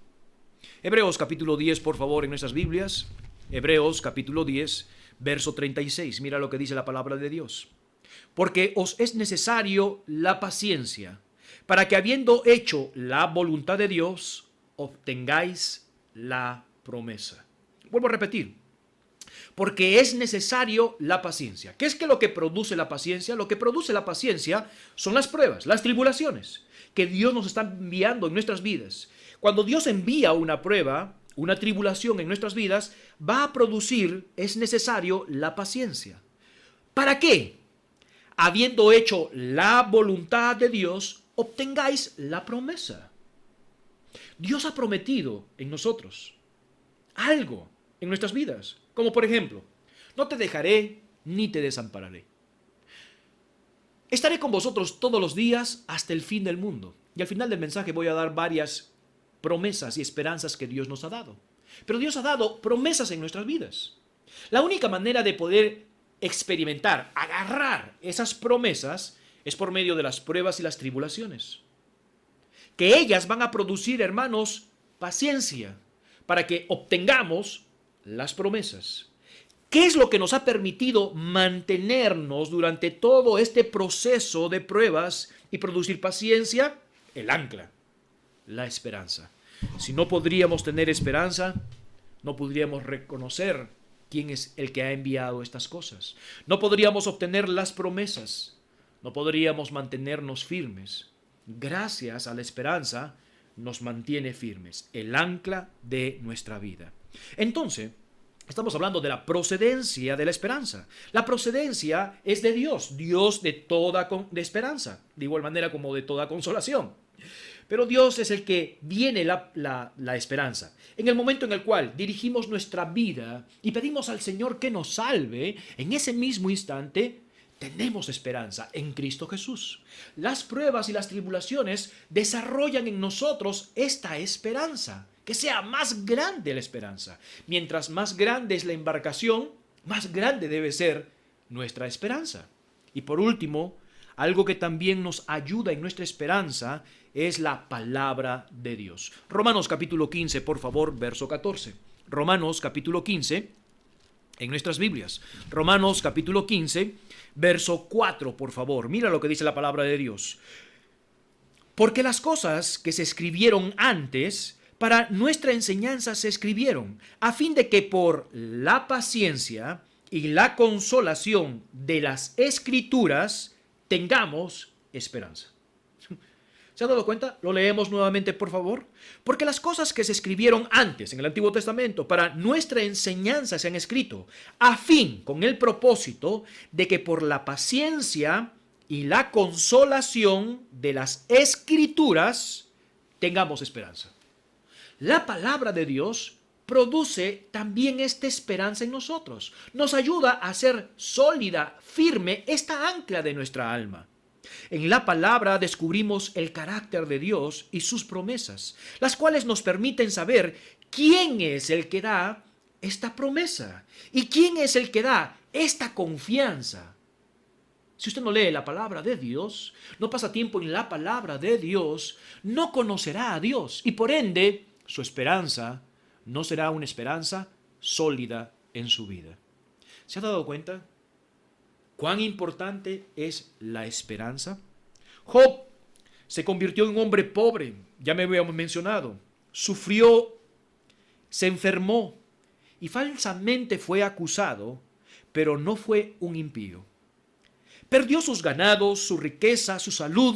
Hebreos capítulo 10, por favor, en nuestras Biblias. Hebreos capítulo 10, verso 36. Mira lo que dice la palabra de Dios. Porque os es necesario la paciencia, para que habiendo hecho la voluntad de Dios, obtengáis la promesa. Vuelvo a repetir. Porque es necesario la paciencia. ¿Qué es lo que produce la paciencia? Lo que produce la paciencia son las pruebas, las tribulaciones que Dios nos está enviando en nuestras vidas. Cuando Dios envía una prueba, una tribulación en nuestras vidas, va a producir, es necesario la paciencia. ¿Para qué? Habiendo hecho la voluntad de Dios, obtengáis la promesa. Dios ha prometido en nosotros algo en nuestras vidas. Como por ejemplo, no te dejaré ni te desampararé. Estaré con vosotros todos los días hasta el fin del mundo. Y al final del mensaje voy a dar varias promesas y esperanzas que Dios nos ha dado. Pero Dios ha dado promesas en nuestras vidas. La única manera de poder experimentar, agarrar esas promesas es por medio de las pruebas y las tribulaciones. Que ellas van a producir, hermanos, paciencia para que obtengamos las promesas. ¿Qué es lo que nos ha permitido mantenernos durante todo este proceso de pruebas y producir paciencia? El ancla, la esperanza. Si no podríamos tener esperanza, no podríamos reconocer quién es el que ha enviado estas cosas. No podríamos obtener las promesas. No podríamos mantenernos firmes. Gracias a la esperanza nos mantiene firmes, el ancla de nuestra vida. Entonces, estamos hablando de la procedencia de la esperanza. La procedencia es de Dios, Dios de toda de esperanza, de igual manera como de toda consolación. Pero Dios es el que viene la esperanza. En el momento en el cual dirigimos nuestra vida y pedimos al Señor que nos salve, en ese mismo instante tenemos esperanza en Cristo Jesús. Las pruebas y las tribulaciones desarrollan en nosotros esta esperanza. Que sea más grande la esperanza. Mientras más grande es la embarcación, más grande debe ser nuestra esperanza. Y por último, algo que también nos ayuda en nuestra esperanza es la palabra de Dios. Romanos capítulo 15, por favor, verso 14. Romanos capítulo 15, en nuestras Biblias. Romanos capítulo 15, verso 4, por favor. Mira lo que dice la palabra de Dios. Porque las cosas que se escribieron antes para nuestra enseñanza se escribieron, a fin de que por la paciencia y la consolación de las Escrituras tengamos esperanza. ¿Se han dado cuenta? Lo leemos nuevamente, por favor. Porque las cosas que se escribieron antes en el Antiguo Testamento para nuestra enseñanza se han escrito, a fin, con el propósito de que por la paciencia y la consolación de las Escrituras tengamos esperanza. La palabra de Dios produce también esta esperanza en nosotros. Nos ayuda a hacer sólida, firme esta ancla de nuestra alma. En la palabra descubrimos el carácter de Dios y sus promesas, las cuales nos permiten saber quién es el que da esta promesa y quién es el que da esta confianza. Si usted no lee la palabra de Dios, no pasa tiempo en la palabra de Dios, no conocerá a Dios y por ende su esperanza no será una esperanza sólida en su vida. ¿Se ha dado cuenta cuán importante es la esperanza? Job se convirtió en un hombre pobre, ya me habíamos mencionado. Sufrió, se enfermó y falsamente fue acusado, pero no fue un impío. Perdió sus ganados, su riqueza, su salud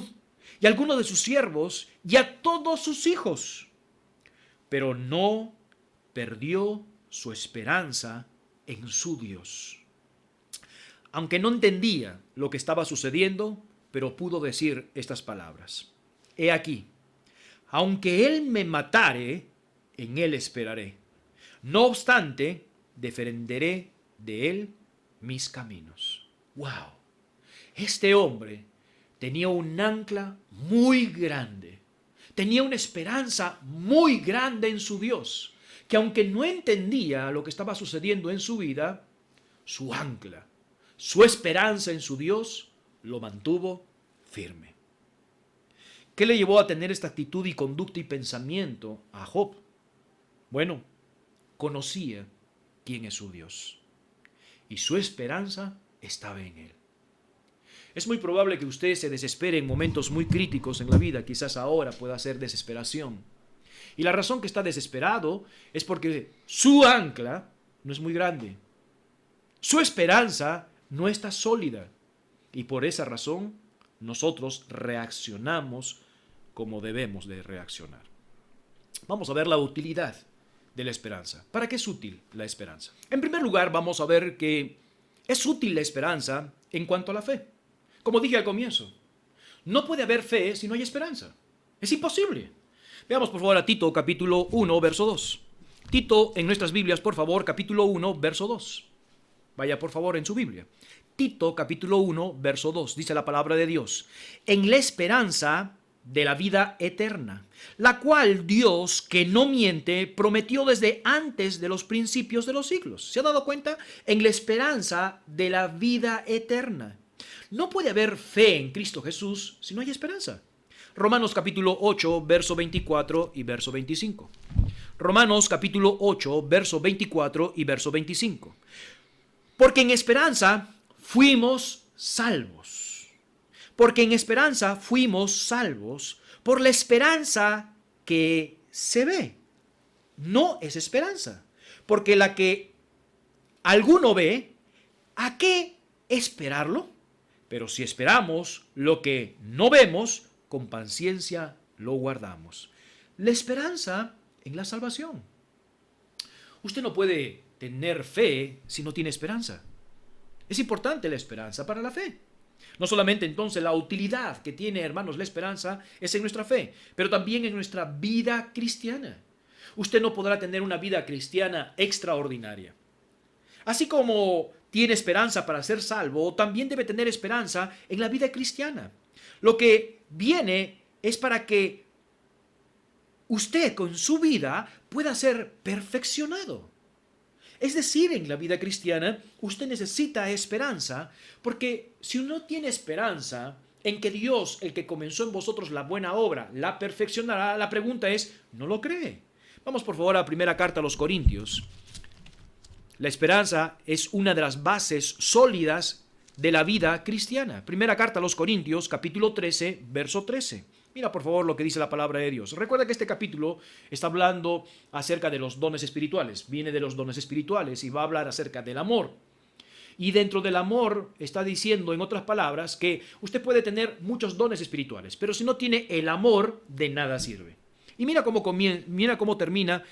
y a algunos de sus siervos y a todos sus hijos. Pero no perdió su esperanza en su Dios. aunque no entendía lo que estaba sucediendo, pero pudo decir estas palabras. He aquí, aunque él me matare, en él esperaré. No obstante, defenderé de él mis caminos. ¡Wow! Este hombre tenía un ancla muy grande. Tenía una esperanza muy grande en su Dios, que aunque no entendía lo que estaba sucediendo en su vida, su ancla, su esperanza en su Dios, lo mantuvo firme. ¿Qué le llevó a tener esta actitud y conducta y pensamiento a Job? Bueno, conocía quién es su Dios y su esperanza estaba en él. Es muy probable que usted se desespere en momentos muy críticos en la vida, quizás ahora pueda ser desesperación. Y la razón que está desesperado es porque su ancla no es muy grande. Su esperanza no está sólida. Y por esa razón nosotros reaccionamos como debemos de reaccionar. Vamos a ver la utilidad de la esperanza. ¿Para qué es útil la esperanza? En primer lugar, vamos a ver que es útil la esperanza en cuanto a la fe. Como dije al comienzo, no puede haber fe si no hay esperanza. Es imposible. Veamos por favor a Tito capítulo 1, verso 2. Tito en nuestras Biblias, por favor, capítulo 1, verso 2. Vaya por favor en su Biblia. Tito capítulo 1, verso 2. Dice la palabra de Dios. En la esperanza de la vida eterna, la cual Dios, que no miente, prometió desde antes de los principios de los siglos. ¿Se ha dado cuenta? En la esperanza de la vida eterna. No puede haber fe en Cristo Jesús si no hay esperanza. Romanos capítulo 8, verso 24 y verso 25. Romanos capítulo 8, verso 24 y verso 25. Porque en esperanza fuimos salvos. Porque en esperanza fuimos salvos por la esperanza que se ve. No es esperanza. Porque la que alguno ve, ¿a qué esperarlo? Pero si esperamos lo que no vemos, con paciencia lo guardamos. La esperanza en la salvación. Usted no puede tener fe si no tiene esperanza. Es importante la esperanza para la fe. No solamente entonces la utilidad que tiene, hermanos, la esperanza es en nuestra fe, pero también en nuestra vida cristiana. Usted no podrá tener una vida cristiana extraordinaria. Así como tiene esperanza para ser salvo, también debe tener esperanza en la vida cristiana. Lo que viene es para que usted con su vida pueda ser perfeccionado. Es decir, en la vida cristiana, usted necesita esperanza, porque si uno tiene esperanza en que Dios, el que comenzó en vosotros la buena obra, la perfeccionará, la pregunta es, ¿no lo cree? Vamos por favor a la primera carta a los Corintios. La esperanza es una de las bases sólidas de la vida cristiana. Primera carta a los Corintios, capítulo 13, verso 13. Mira por favor lo que dice la palabra de Dios. Recuerda que este capítulo está hablando acerca de los dones espirituales. Viene de los dones espirituales y va a hablar acerca del amor. Y dentro del amor está diciendo, en otras palabras, que usted puede tener muchos dones espirituales, pero si no tiene el amor, de nada sirve. Y mira cómo termina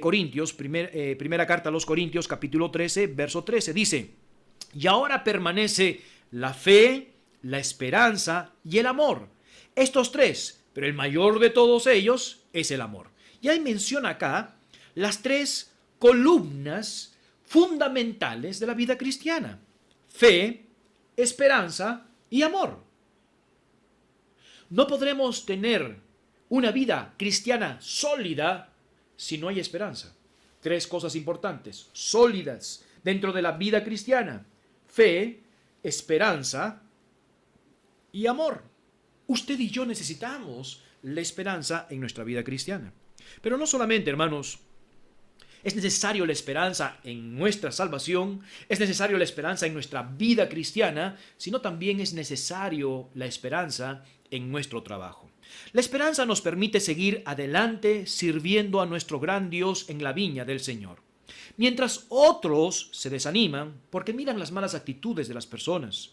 Corintios, primera carta a los Corintios, capítulo 13, verso 13. Dice, y ahora permanece la fe, la esperanza y el amor. Estos tres, pero el mayor de todos ellos es el amor. Y ahí menciona acá las tres columnas fundamentales de la vida cristiana. Fe, esperanza y amor. No podremos tener una vida cristiana sólida si no hay esperanza. Tres cosas importantes, sólidas dentro de la vida cristiana: fe, esperanza y amor. Usted y yo necesitamos la esperanza en nuestra vida cristiana. Pero no solamente, hermanos, es necesario la esperanza en nuestra salvación, es necesario la esperanza en nuestra vida cristiana, sino también es necesario la esperanza en nuestro trabajo. La esperanza nos permite seguir adelante sirviendo a nuestro gran Dios en la viña del Señor. Mientras otros se desaniman porque miran las malas actitudes de las personas,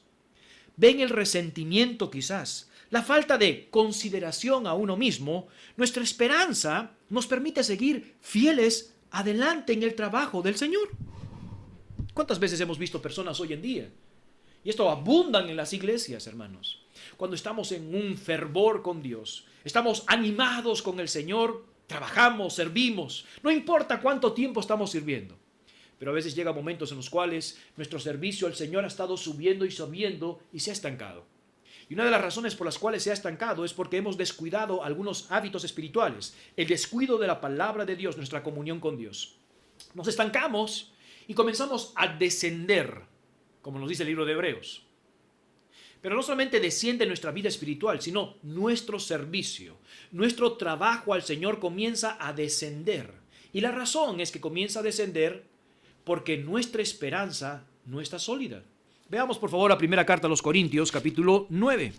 ven el resentimiento quizás, la falta de consideración a uno mismo, nuestra esperanza nos permite seguir fieles adelante en el trabajo del Señor. ¿Cuántas veces hemos visto personas hoy en día Y esto abundan en las iglesias, hermanos. Cuando estamos en un fervor con Dios, estamos animados con el Señor, trabajamos, servimos, no importa cuánto tiempo estamos sirviendo. Pero a veces llegan momentos en los cuales nuestro servicio al Señor ha estado subiendo y subiendo y se ha estancado. Y una de las razones por las cuales se ha estancado es porque hemos descuidado algunos hábitos espirituales, el descuido de la palabra de Dios, nuestra comunión con Dios. Nos estancamos y comenzamos a descender, como nos dice el libro de Hebreos. Pero no solamente desciende nuestra vida espiritual, sino nuestro servicio, nuestro trabajo al Señor comienza a descender. Y la razón es que comienza a descender porque nuestra esperanza no está sólida. Veamos por favor la primera carta a los Corintios, capítulo 9.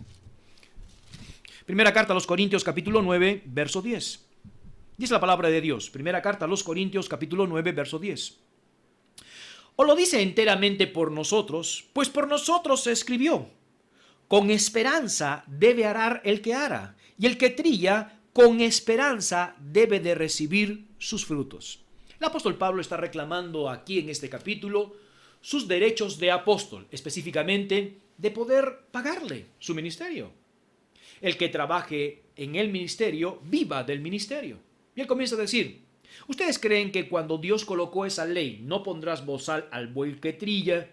Primera carta a los Corintios, capítulo 9, verso 10. Dice la palabra de Dios. Primera carta a los Corintios, capítulo 9, verso 10. O lo dice enteramente por nosotros, pues por nosotros se escribió. Con esperanza debe arar el que ara, y el que trilla, con esperanza debe de recibir sus frutos. El apóstol Pablo está reclamando aquí en este capítulo sus derechos de apóstol, específicamente de poder pagarle su ministerio. El que trabaje en el ministerio, viva del ministerio. Y él comienza a decir, ¿ustedes creen que cuando Dios colocó esa ley, no pondrás bozal al buey que trilla?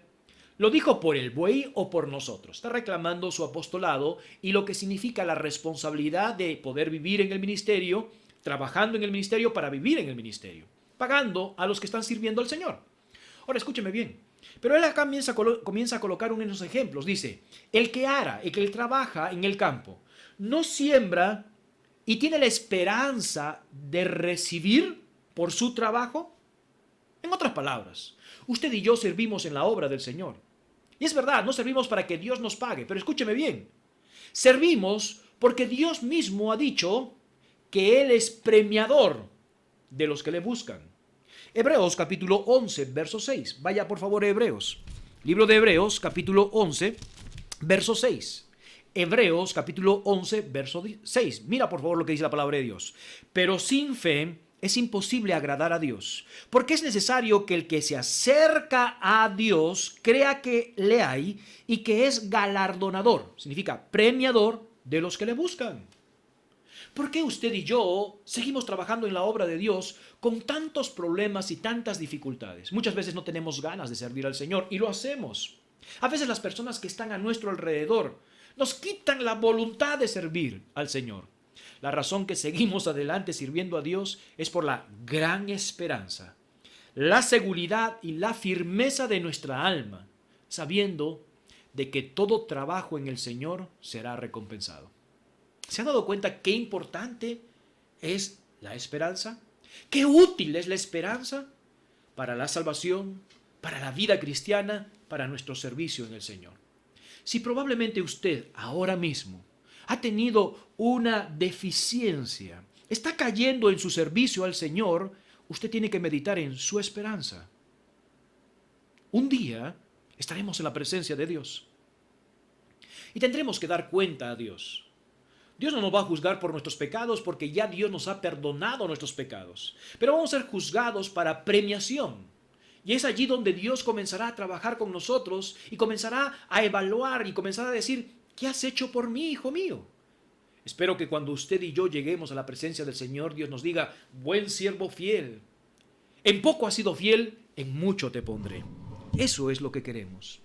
¿Lo dijo por el buey o por nosotros? Está reclamando su apostolado y lo que significa la responsabilidad de poder vivir en el ministerio, trabajando en el ministerio para vivir en el ministerio, pagando a los que están sirviendo al Señor. Ahora escúcheme bien, pero él acá comienza a colocar unos ejemplos. Dice, el que ara, el que trabaja en el campo, no siembra y tiene la esperanza de recibir por su trabajo. En otras palabras, usted y yo servimos en la obra del Señor. Y es verdad, no servimos para que Dios nos pague, pero escúcheme bien. Servimos porque Dios mismo ha dicho que Él es premiador de los que le buscan. Hebreos capítulo 11, verso 6. Vaya por favor a Hebreos. Libro de Hebreos capítulo 11, verso 6. Hebreos capítulo 11, verso 6. Mira por favor lo que dice la palabra de Dios. Pero sin fe es imposible agradar a Dios, porque es necesario que el que se acerca a Dios crea que le hay y que es galardonador, significa premiador de los que le buscan. ¿Por qué usted y yo seguimos trabajando en la obra de Dios con tantos problemas y tantas dificultades? Muchas veces no tenemos ganas de servir al Señor y lo hacemos. A veces las personas que están a nuestro alrededor nos quitan la voluntad de servir al Señor. La razón que seguimos adelante sirviendo a Dios es por la gran esperanza, la seguridad y la firmeza de nuestra alma, sabiendo de que todo trabajo en el Señor será recompensado. ¿Se han dado cuenta qué importante es la esperanza? ¿Qué útil es la esperanza para la salvación, para la vida cristiana, para nuestro servicio en el Señor? Si probablemente usted ahora mismo ha tenido una deficiencia, está cayendo en su servicio al Señor, usted tiene que meditar en su esperanza. Un día estaremos en la presencia de Dios y tendremos que dar cuenta a Dios. Dios no nos va a juzgar por nuestros pecados porque ya Dios nos ha perdonado nuestros pecados, pero vamos a ser juzgados para premiación. Y es allí donde Dios comenzará a trabajar con nosotros y comenzará a evaluar y comenzará a decir, ¿qué has hecho por mí, hijo mío? Espero que cuando usted y yo lleguemos a la presencia del Señor, Dios nos diga, buen siervo fiel. En poco has sido fiel, en mucho te pondré. Eso es lo que queremos.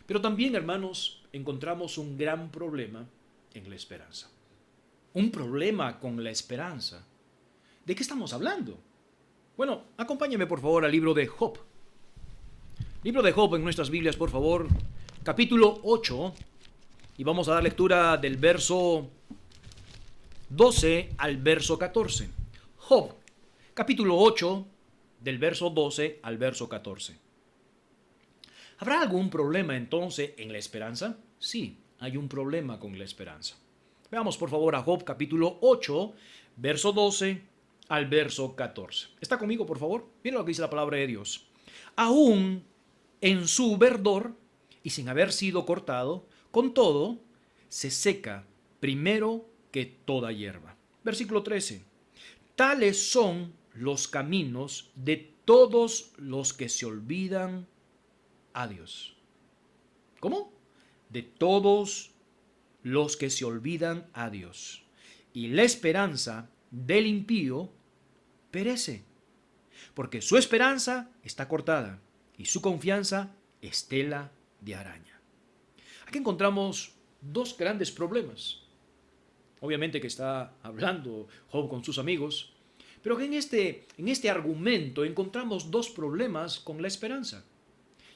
Pero también, hermanos, encontramos un gran problema en la esperanza. Un problema con la esperanza. ¿De qué estamos hablando? Bueno, acompáñeme por favor al libro de Job. Libro de Job en nuestras Biblias, por favor. Capítulo 8. Y vamos a dar lectura del verso 12 al verso 14. Job, capítulo 8, del verso 12 al verso 14. ¿Habrá algún problema entonces en la esperanza? Sí, hay un problema con la esperanza. Veamos por favor a Job, capítulo 8, verso 12 al verso 14. ¿Está conmigo, por favor? Miren lo que dice la palabra de Dios. Aún en su verdor y sin haber sido cortado, con todo, se seca primero que toda hierba. Versículo 13. Tales son los caminos de todos los que se olvidan a Dios. ¿Cómo? de todos los que se olvidan a Dios. Y la esperanza del impío perece, porque su esperanza está cortada y su confianza es tela de araña. Aquí encontramos dos grandes problemas. Obviamente que está hablando Job con sus amigos, pero que en este argumento encontramos dos problemas con la esperanza.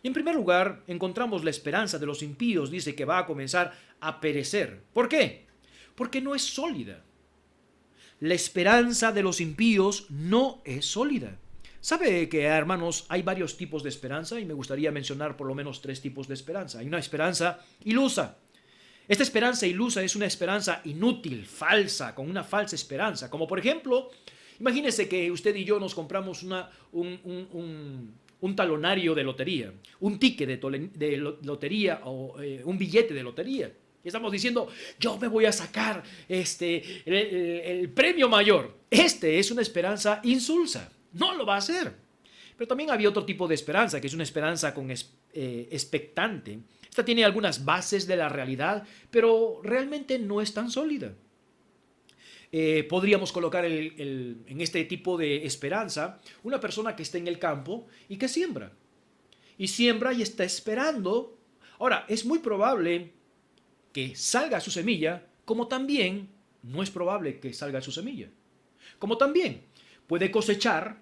Y en primer lugar, encontramos la esperanza de los impíos, dice que va a comenzar a perecer. ¿Por qué? Porque no es sólida. La esperanza de los impíos no es sólida. ¿Sabe que, hermanos, hay varios tipos de esperanza? Y me gustaría mencionar por lo menos 3 tipos de esperanza. Hay una esperanza ilusa. Esta esperanza ilusa es una esperanza inútil, falsa, con una falsa esperanza. Como por ejemplo, imagínese que usted y yo nos compramos un talonario de lotería, un ticket de lotería o un billete de lotería. Y estamos diciendo, yo me voy a sacar el premio mayor. Es una esperanza insulsa. No lo va a hacer. Pero también había otro tipo de esperanza, que es una esperanza expectante. Esta tiene algunas bases de la realidad, pero realmente no es tan sólida. Podríamos colocar en este tipo de esperanza una persona que está en el campo y que siembra. Y siembra y está esperando. Ahora, es muy probable que salga su semilla, como también no es probable que salga su semilla. Como también puede cosechar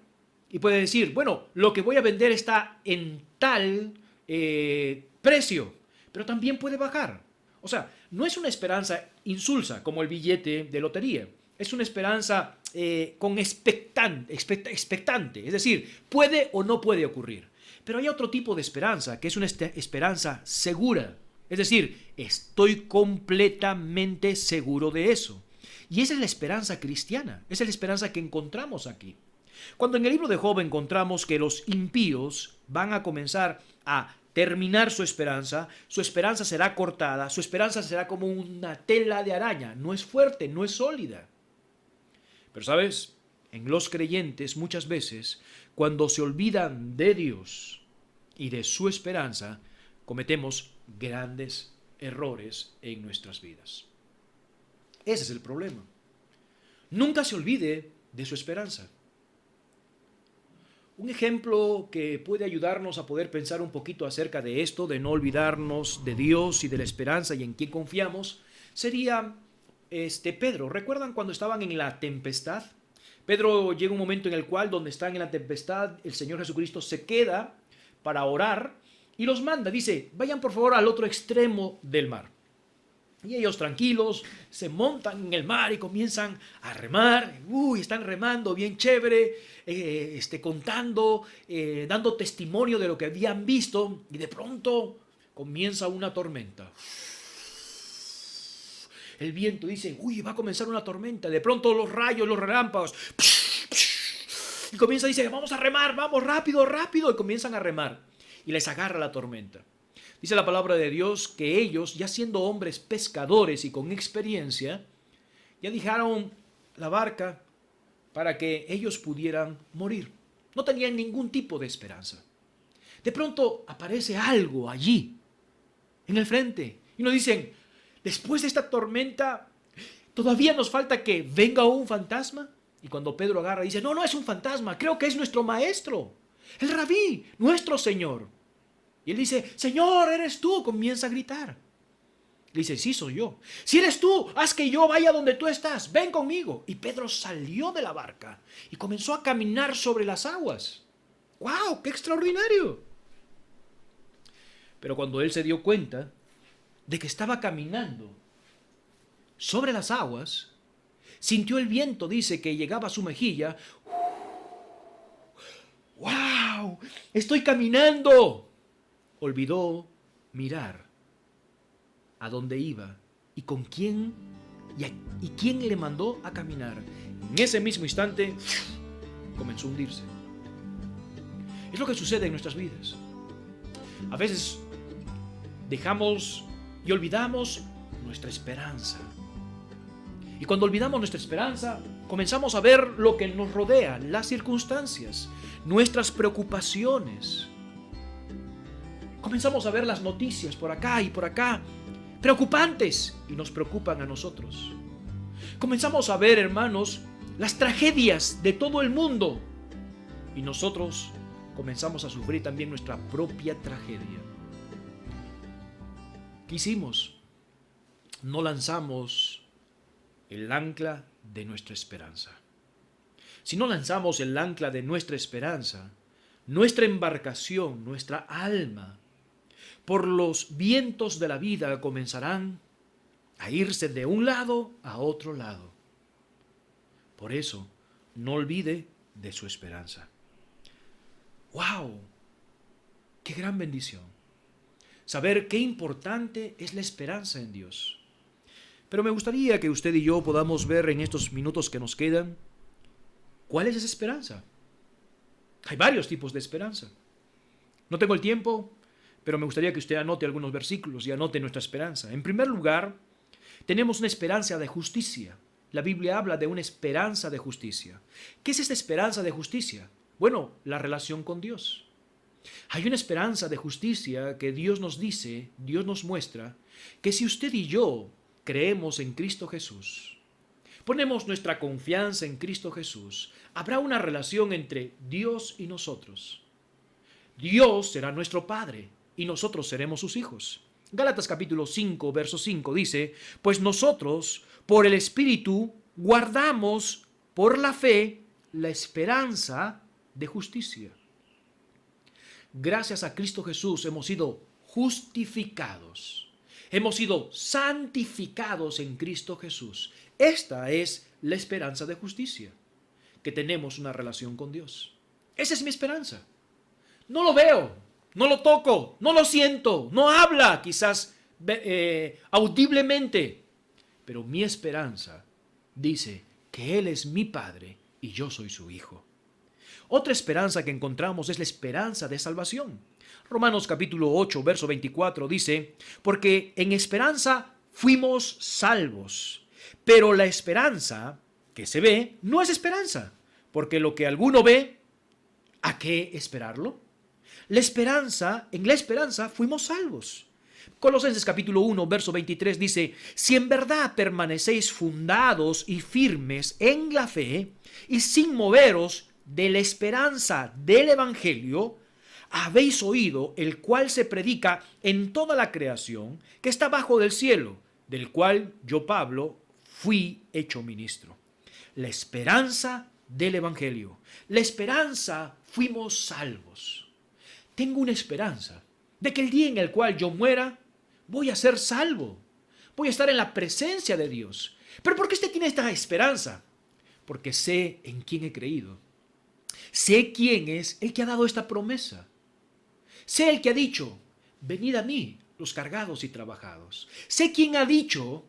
y puede decir, bueno, lo que voy a vender está en tal precio, pero también puede bajar. O sea, no es una esperanza insulsa como el billete de lotería. Es una esperanza expectante, es decir, puede o no puede ocurrir. Pero hay otro tipo de esperanza, que es una esperanza segura. Es decir, estoy completamente seguro de eso. Y esa es la esperanza cristiana, esa es la esperanza que encontramos aquí. Cuando en el libro de Job encontramos que los impíos van a comenzar a terminar su esperanza será cortada, su esperanza será como una tela de araña, no es fuerte, no es sólida. Pero sabes, en los creyentes muchas veces, cuando se olvidan de Dios y de su esperanza, cometemos grandes errores en nuestras vidas. Ese es el problema. Nunca se olvide de su esperanza. Un ejemplo que puede ayudarnos a poder pensar un poquito acerca de esto, de no olvidarnos de Dios y de la esperanza y en quién confiamos, sería Pedro. ¿Recuerdan cuando estaban en la tempestad? Pedro llega un momento en el cual, donde están en la tempestad, el Señor Jesucristo se queda para orar y los manda. Dice, vayan por favor al otro extremo del mar. Y ellos tranquilos se montan en el mar y comienzan a remar. Están remando bien chévere, contando, dando testimonio de lo que habían visto. Y de pronto comienza una tormenta. El viento dice, va a comenzar una tormenta. De pronto los rayos, los relámpagos. Y comienza, dice, vamos a remar, vamos, rápido, rápido. Y comienzan a remar. Y les agarra la tormenta. Dice la palabra de Dios que ellos, ya siendo hombres pescadores y con experiencia, ya dejaron la barca para que ellos pudieran morir. No tenían ningún tipo de esperanza. De pronto aparece algo allí, en el frente. Y nos dicen, después de esta tormenta, ¿todavía nos falta que venga un fantasma? Y cuando Pedro agarra, dice, no es un fantasma, creo que es nuestro maestro, el rabí, nuestro Señor. Y él dice, Señor, ¿eres tú? Comienza a gritar. Le dice, sí, soy yo. Si eres tú, haz que yo vaya donde tú estás, ven conmigo. Y Pedro salió de la barca y comenzó a caminar sobre las aguas. ¡Wow! ¡Qué extraordinario! Pero cuando él se dio cuenta de que estaba caminando sobre las aguas, sintió el viento, dice, que llegaba a su mejilla. ¡Wow! ¡Estoy caminando! Olvidó mirar a dónde iba y con quién y quién le mandó a caminar. En ese mismo instante comenzó a hundirse. Es lo que sucede en nuestras vidas. A veces dejamos y olvidamos nuestra esperanza. Y cuando olvidamos nuestra esperanza, comenzamos a ver lo que nos rodea, las circunstancias, nuestras preocupaciones. Comenzamos a ver las noticias por acá y por acá preocupantes y nos preocupan a nosotros. Comenzamos a ver, hermanos, las tragedias de todo el mundo y nosotros comenzamos a sufrir también nuestra propia tragedia. ¿Qué hicimos? No lanzamos el ancla de nuestra esperanza. Si no lanzamos el ancla de nuestra esperanza, nuestra embarcación, nuestra alma, por los vientos de la vida comenzarán a irse de un lado a otro lado. Por eso, no olvide de su esperanza. ¡Wow! ¡Qué gran bendición! Saber qué importante es la esperanza en Dios. Pero me gustaría que usted y yo podamos ver en estos minutos que nos quedan, ¿cuál es esa esperanza? Hay varios tipos de esperanza. No tengo el tiempo, pero me gustaría que usted anote algunos versículos y anote nuestra esperanza. En primer lugar, tenemos una esperanza de justicia. La Biblia habla de una esperanza de justicia. ¿Qué es esta esperanza de justicia? Bueno, la relación con Dios. Hay una esperanza de justicia que Dios nos dice, Dios nos muestra, que si usted y yo creemos en Cristo Jesús, ponemos nuestra confianza en Cristo Jesús, habrá una relación entre Dios y nosotros. Dios será nuestro Padre y nosotros seremos sus hijos. Gálatas capítulo 5, verso 5 dice, pues nosotros por el Espíritu guardamos por la fe la esperanza de justicia. Gracias a Cristo Jesús hemos sido justificados. Hemos sido santificados en Cristo Jesús. Esta es la esperanza de justicia, que tenemos una relación con Dios. Esa es mi esperanza. No lo veo, no lo toco, no lo siento, no habla quizás audiblemente, pero mi esperanza dice que Él es mi Padre y yo soy su Hijo. Otra esperanza que encontramos es la esperanza de salvación. Romanos capítulo 8, verso 24 dice, porque en esperanza fuimos salvos, pero la esperanza que se ve no es esperanza, porque lo que alguno ve, ¿a qué esperarlo? En la esperanza fuimos salvos. Colosenses capítulo 1, verso 23 dice, si en verdad permanecéis fundados y firmes en la fe y sin moveros de la esperanza del Evangelio, habéis oído, el cual se predica en toda la creación que está bajo del cielo, del cual yo, Pablo, fui hecho ministro. La esperanza del Evangelio. La esperanza, fuimos salvos. Tengo una esperanza de que el día en el cual yo muera, voy a ser salvo. Voy a estar en la presencia de Dios. ¿Pero por qué usted tiene esta esperanza? Porque sé en quién he creído. Sé quién es el que ha dado esta promesa. Sé el que ha dicho, venid a mí, los cargados y trabajados. Sé quién ha dicho,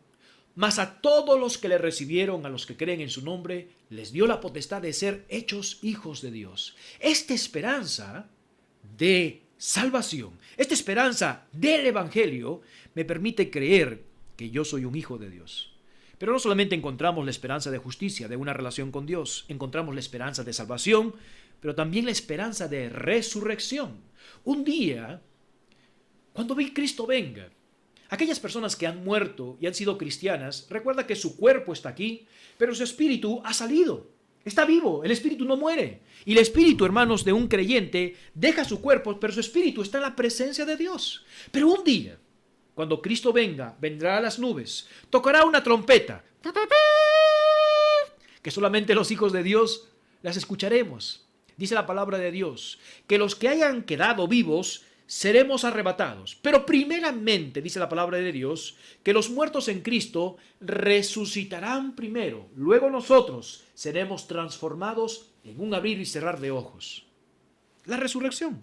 mas a todos los que le recibieron, a los que creen en su nombre, les dio la potestad de ser hechos hijos de Dios. Esta esperanza de salvación, esta esperanza del Evangelio, me permite creer que yo soy un hijo de Dios. Pero no solamente encontramos la esperanza de justicia, de una relación con Dios, encontramos la esperanza de salvación, pero también la esperanza de resurrección. Un día, cuando Cristo venga, aquellas personas que han muerto y han sido cristianas, recuerda que su cuerpo está aquí, pero su espíritu ha salido. Está vivo, el espíritu no muere. Y el espíritu, hermanos, de un creyente deja su cuerpo, pero su espíritu está en la presencia de Dios. Pero un día, cuando Cristo venga, vendrá a las nubes, tocará una trompeta, que solamente los hijos de Dios las escucharemos. Dice la palabra de Dios, que los que hayan quedado vivos seremos arrebatados. Pero primeramente, dice la palabra de Dios, que los muertos en Cristo resucitarán primero. Luego nosotros seremos transformados en un abrir y cerrar de ojos. La resurrección.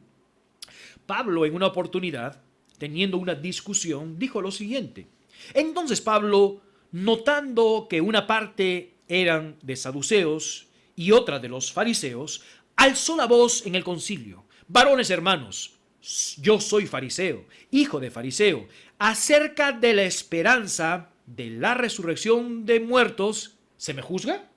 Pablo, en una oportunidad, teniendo una discusión, dijo lo siguiente. Entonces Pablo, notando que una parte eran de saduceos y otra de los fariseos, alzó la voz en el concilio. Varones hermanos, yo soy fariseo, hijo de fariseo, acerca de la esperanza de la resurrección de muertos, ¿se me juzga?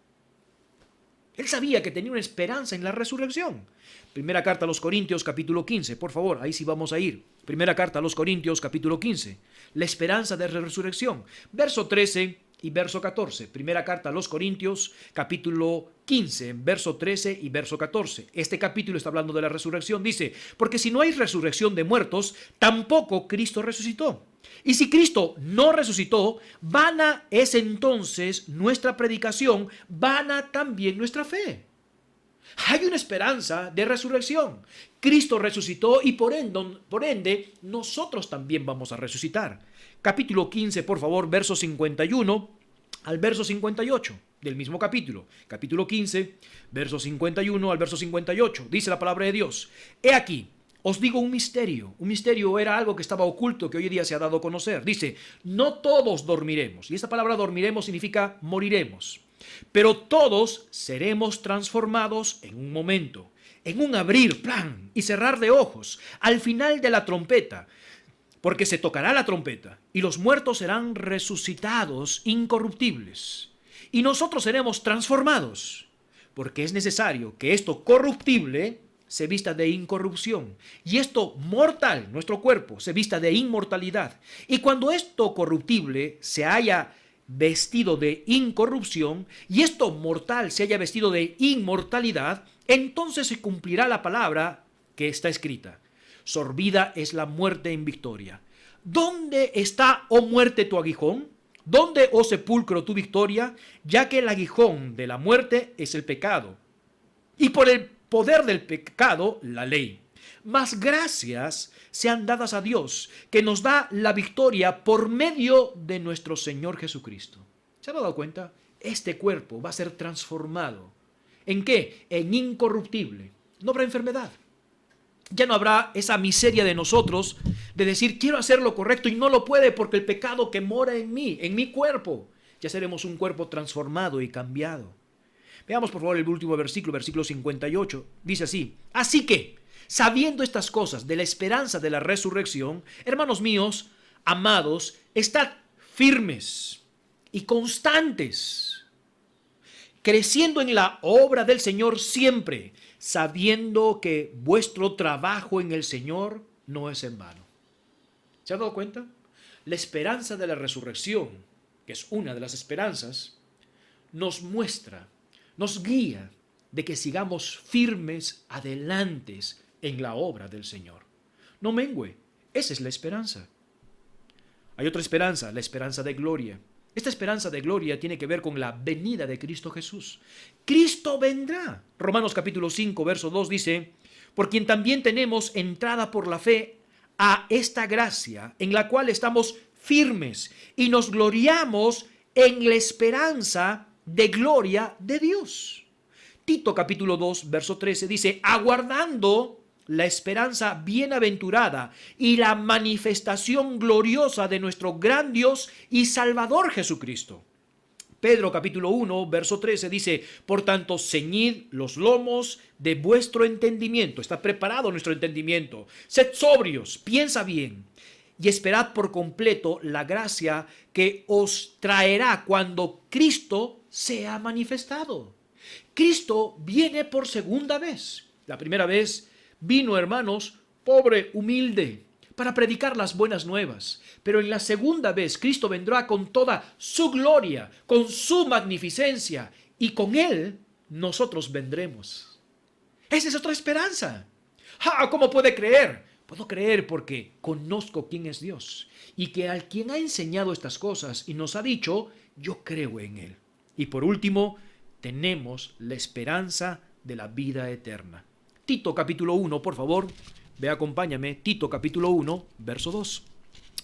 Él sabía que tenía una esperanza en la resurrección. Primera carta a los Corintios, capítulo 15, por favor, ahí sí vamos a ir. Primera carta a los Corintios, capítulo 15. La esperanza de resurrección. Verso 13 y verso 14. Primera carta a los Corintios, capítulo 15, verso 13 y verso 14. Este capítulo está hablando de la resurrección. Dice, porque si no hay resurrección de muertos, tampoco Cristo resucitó. Y si Cristo no resucitó, vana es entonces nuestra predicación, vana también nuestra fe. Hay una esperanza de resurrección. Cristo resucitó y por ende nosotros también vamos a resucitar. Capítulo 15, por favor, verso 51 al verso 58 del mismo capítulo. Capítulo 15, verso 51 al verso 58. Dice la palabra de Dios. He aquí, os digo un misterio. Un misterio era algo que estaba oculto, que hoy día se ha dado a conocer. Dice, no todos dormiremos. Y esta palabra dormiremos significa moriremos. Pero todos seremos transformados en un momento, en un abrir, plan, y cerrar de ojos, al final de la trompeta, porque se tocará la trompeta, y los muertos serán resucitados incorruptibles, y nosotros seremos transformados, porque es necesario que esto corruptible se vista de incorrupción, y esto mortal, nuestro cuerpo, se vista de inmortalidad. Y cuando esto corruptible se haya vestido de incorrupción y esto mortal se haya vestido de inmortalidad, entonces se cumplirá la palabra que está escrita. Sorbida es la muerte en victoria. ¿Dónde está, oh muerte, tu aguijón? ¿Dónde, oh sepulcro, tu victoria? Ya que el aguijón de la muerte es el pecado, y por el poder del pecado, la ley. Mas gracias sean dadas a Dios, que nos da la victoria por medio de nuestro Señor Jesucristo. ¿Se han dado cuenta? Este cuerpo va a ser transformado. ¿En qué? En incorruptible. No habrá enfermedad. Ya no habrá esa miseria de nosotros de decir, quiero hacer lo correcto y no lo puede porque el pecado que mora en mi cuerpo. Ya seremos un cuerpo transformado y cambiado. Veamos por favor el último versículo, versículo 58. Dice así, así que, sabiendo estas cosas de la esperanza de la resurrección, hermanos míos, amados, estad firmes y constantes, creciendo en la obra del Señor siempre, sabiendo que vuestro trabajo en el Señor no es en vano. ¿Se han dado cuenta? La esperanza de la resurrección, que es una de las esperanzas, nos muestra, nos guía de que sigamos firmes adelantes en la obra del Señor. No mengüe, esa es la esperanza. Hay otra esperanza, la esperanza de gloria. Esta esperanza de gloria tiene que ver con la venida de Cristo Jesús. Cristo vendrá. Romanos capítulo 5, verso 2 dice, por quien también tenemos entrada por la fe a esta gracia en la cual estamos firmes y nos gloriamos en la esperanza de gloria de Dios. Tito capítulo 2, verso 13 dice, aguardando la esperanza bienaventurada y la manifestación gloriosa de nuestro gran Dios y Salvador Jesucristo. Pedro capítulo 1, verso 13 dice, por tanto, ceñid los lomos de vuestro entendimiento. Está preparado nuestro entendimiento. Sed sobrios, piensa bien y esperad por completo la gracia que os traerá cuando Cristo sea manifestado. Cristo viene por segunda vez. La primera vez vino, hermanos, pobre, humilde, para predicar las buenas nuevas. Pero en la segunda vez Cristo vendrá con toda su gloria, con su magnificencia, y con Él nosotros vendremos. Esa es otra esperanza. ¿Cómo puede creer? Puedo creer porque conozco quién es Dios y que al quien ha enseñado estas cosas y nos ha dicho, yo creo en Él. Y por último, tenemos la esperanza de la vida eterna. Tito capítulo 1, por favor, ve, acompáñame. Tito capítulo 1, verso 2.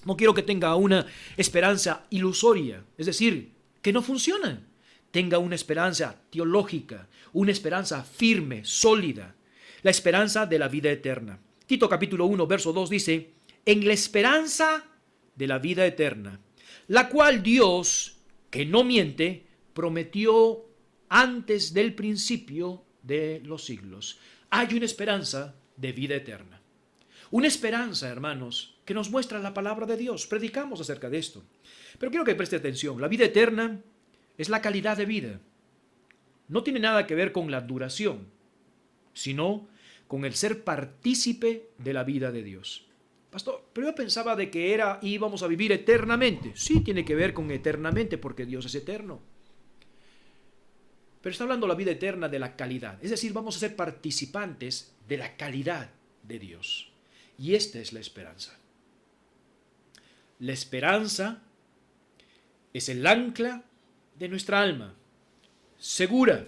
No quiero que tenga una esperanza ilusoria, es decir, que no funciona. Tenga una esperanza teológica, una esperanza firme, sólida, la esperanza de la vida eterna. Tito capítulo 1, verso 2 dice, en la esperanza de la vida eterna, la cual Dios, que no miente, prometió antes del principio de los siglos. Hay una esperanza de vida eterna. Una esperanza, hermanos, que nos muestra la palabra de Dios. Predicamos acerca de esto. Pero quiero que preste atención. La vida eterna es la calidad de vida. No tiene nada que ver con la duración, sino con el ser partícipe de la vida de Dios. Pastor, pero yo pensaba de que íbamos a vivir eternamente. Sí, tiene que ver con eternamente porque Dios es eterno. Pero está hablando la vida eterna de la calidad. Es decir, vamos a ser participantes de la calidad de Dios. Y esta es la esperanza. La esperanza es el ancla de nuestra alma, segura.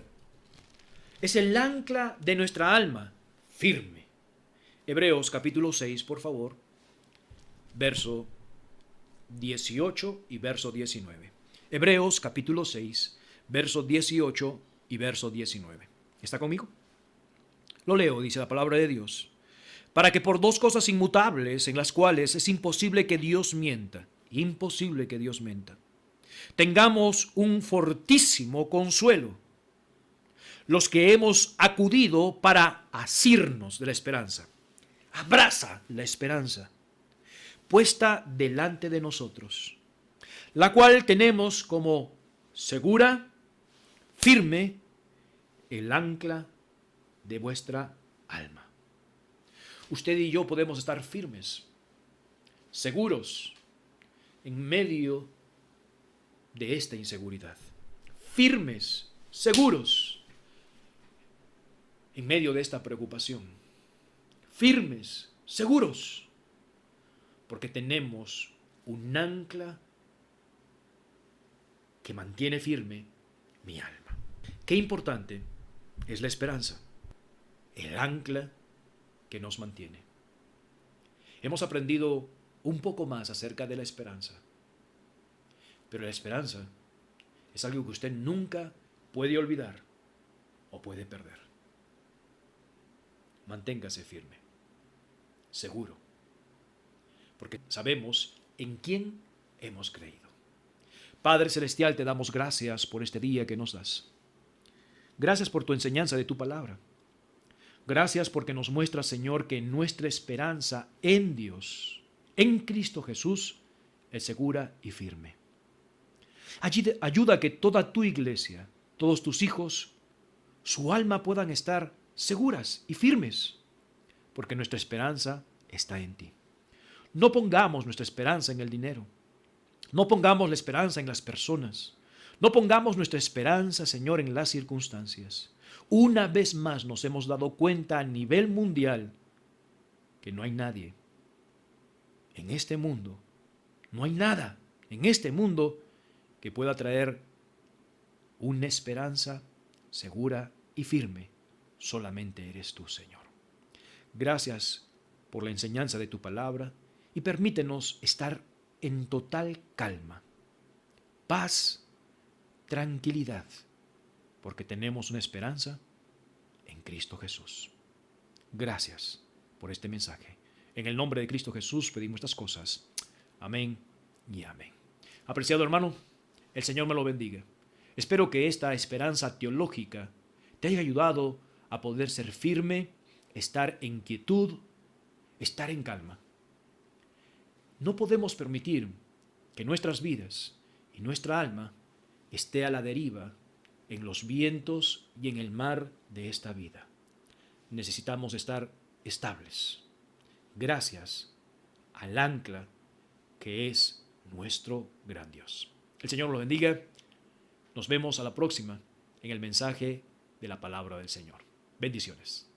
Es el ancla de nuestra alma, firme. Hebreos capítulo 6, por favor, verso 18 y verso 19. Hebreos capítulo 6, verso 18 y verso 19. ¿Está conmigo? Lo leo, dice la palabra de Dios. Para que por dos cosas inmutables en las cuales es imposible que Dios mienta, tengamos un fortísimo consuelo, los que hemos acudido para asirnos de la esperanza. Abraza la esperanza puesta delante de nosotros, la cual tenemos como segura, firme, el ancla de vuestra alma. Usted y yo podemos estar firmes, seguros, en medio de esta inseguridad. Firmes, seguros, en medio de esta preocupación. Firmes, seguros, porque tenemos un ancla que mantiene firme mi alma. Qué importante es la esperanza, el ancla que nos mantiene. Hemos aprendido un poco más acerca de la esperanza, pero la esperanza es algo que usted nunca puede olvidar o puede perder. Manténgase firme, seguro, porque sabemos en quién hemos creído. Padre Celestial, te damos gracias por este día que nos das. Gracias por tu enseñanza de tu palabra. Gracias porque nos muestra, Señor, que nuestra esperanza en Dios, en Cristo Jesús, es segura y firme. Ayuda a que toda tu iglesia, todos tus hijos, su alma puedan estar seguras y firmes, porque nuestra esperanza está en ti. No pongamos nuestra esperanza en el dinero. No pongamos la esperanza en las personas. No pongamos nuestra esperanza, Señor, en las circunstancias. Una vez más nos hemos dado cuenta a nivel mundial que no hay nadie en este mundo, no hay nada en este mundo que pueda traer una esperanza segura y firme. Solamente eres tú, Señor. Gracias por la enseñanza de tu palabra y permítenos estar en total calma, paz, tranquilidad, porque tenemos una esperanza en Cristo Jesús. Gracias por este mensaje. En el nombre de Cristo Jesús pedimos estas cosas. Amén y amén. Apreciado hermano, el Señor me lo bendiga. Espero que esta esperanza teológica te haya ayudado a poder ser firme, estar en quietud, estar en calma. No podemos permitir que nuestras vidas y nuestra alma esté a la deriva en los vientos y en el mar de esta vida. Necesitamos estar estables, gracias al ancla que es nuestro gran Dios. El Señor lo bendiga. Nos vemos a la próxima en el mensaje de la palabra del Señor. Bendiciones.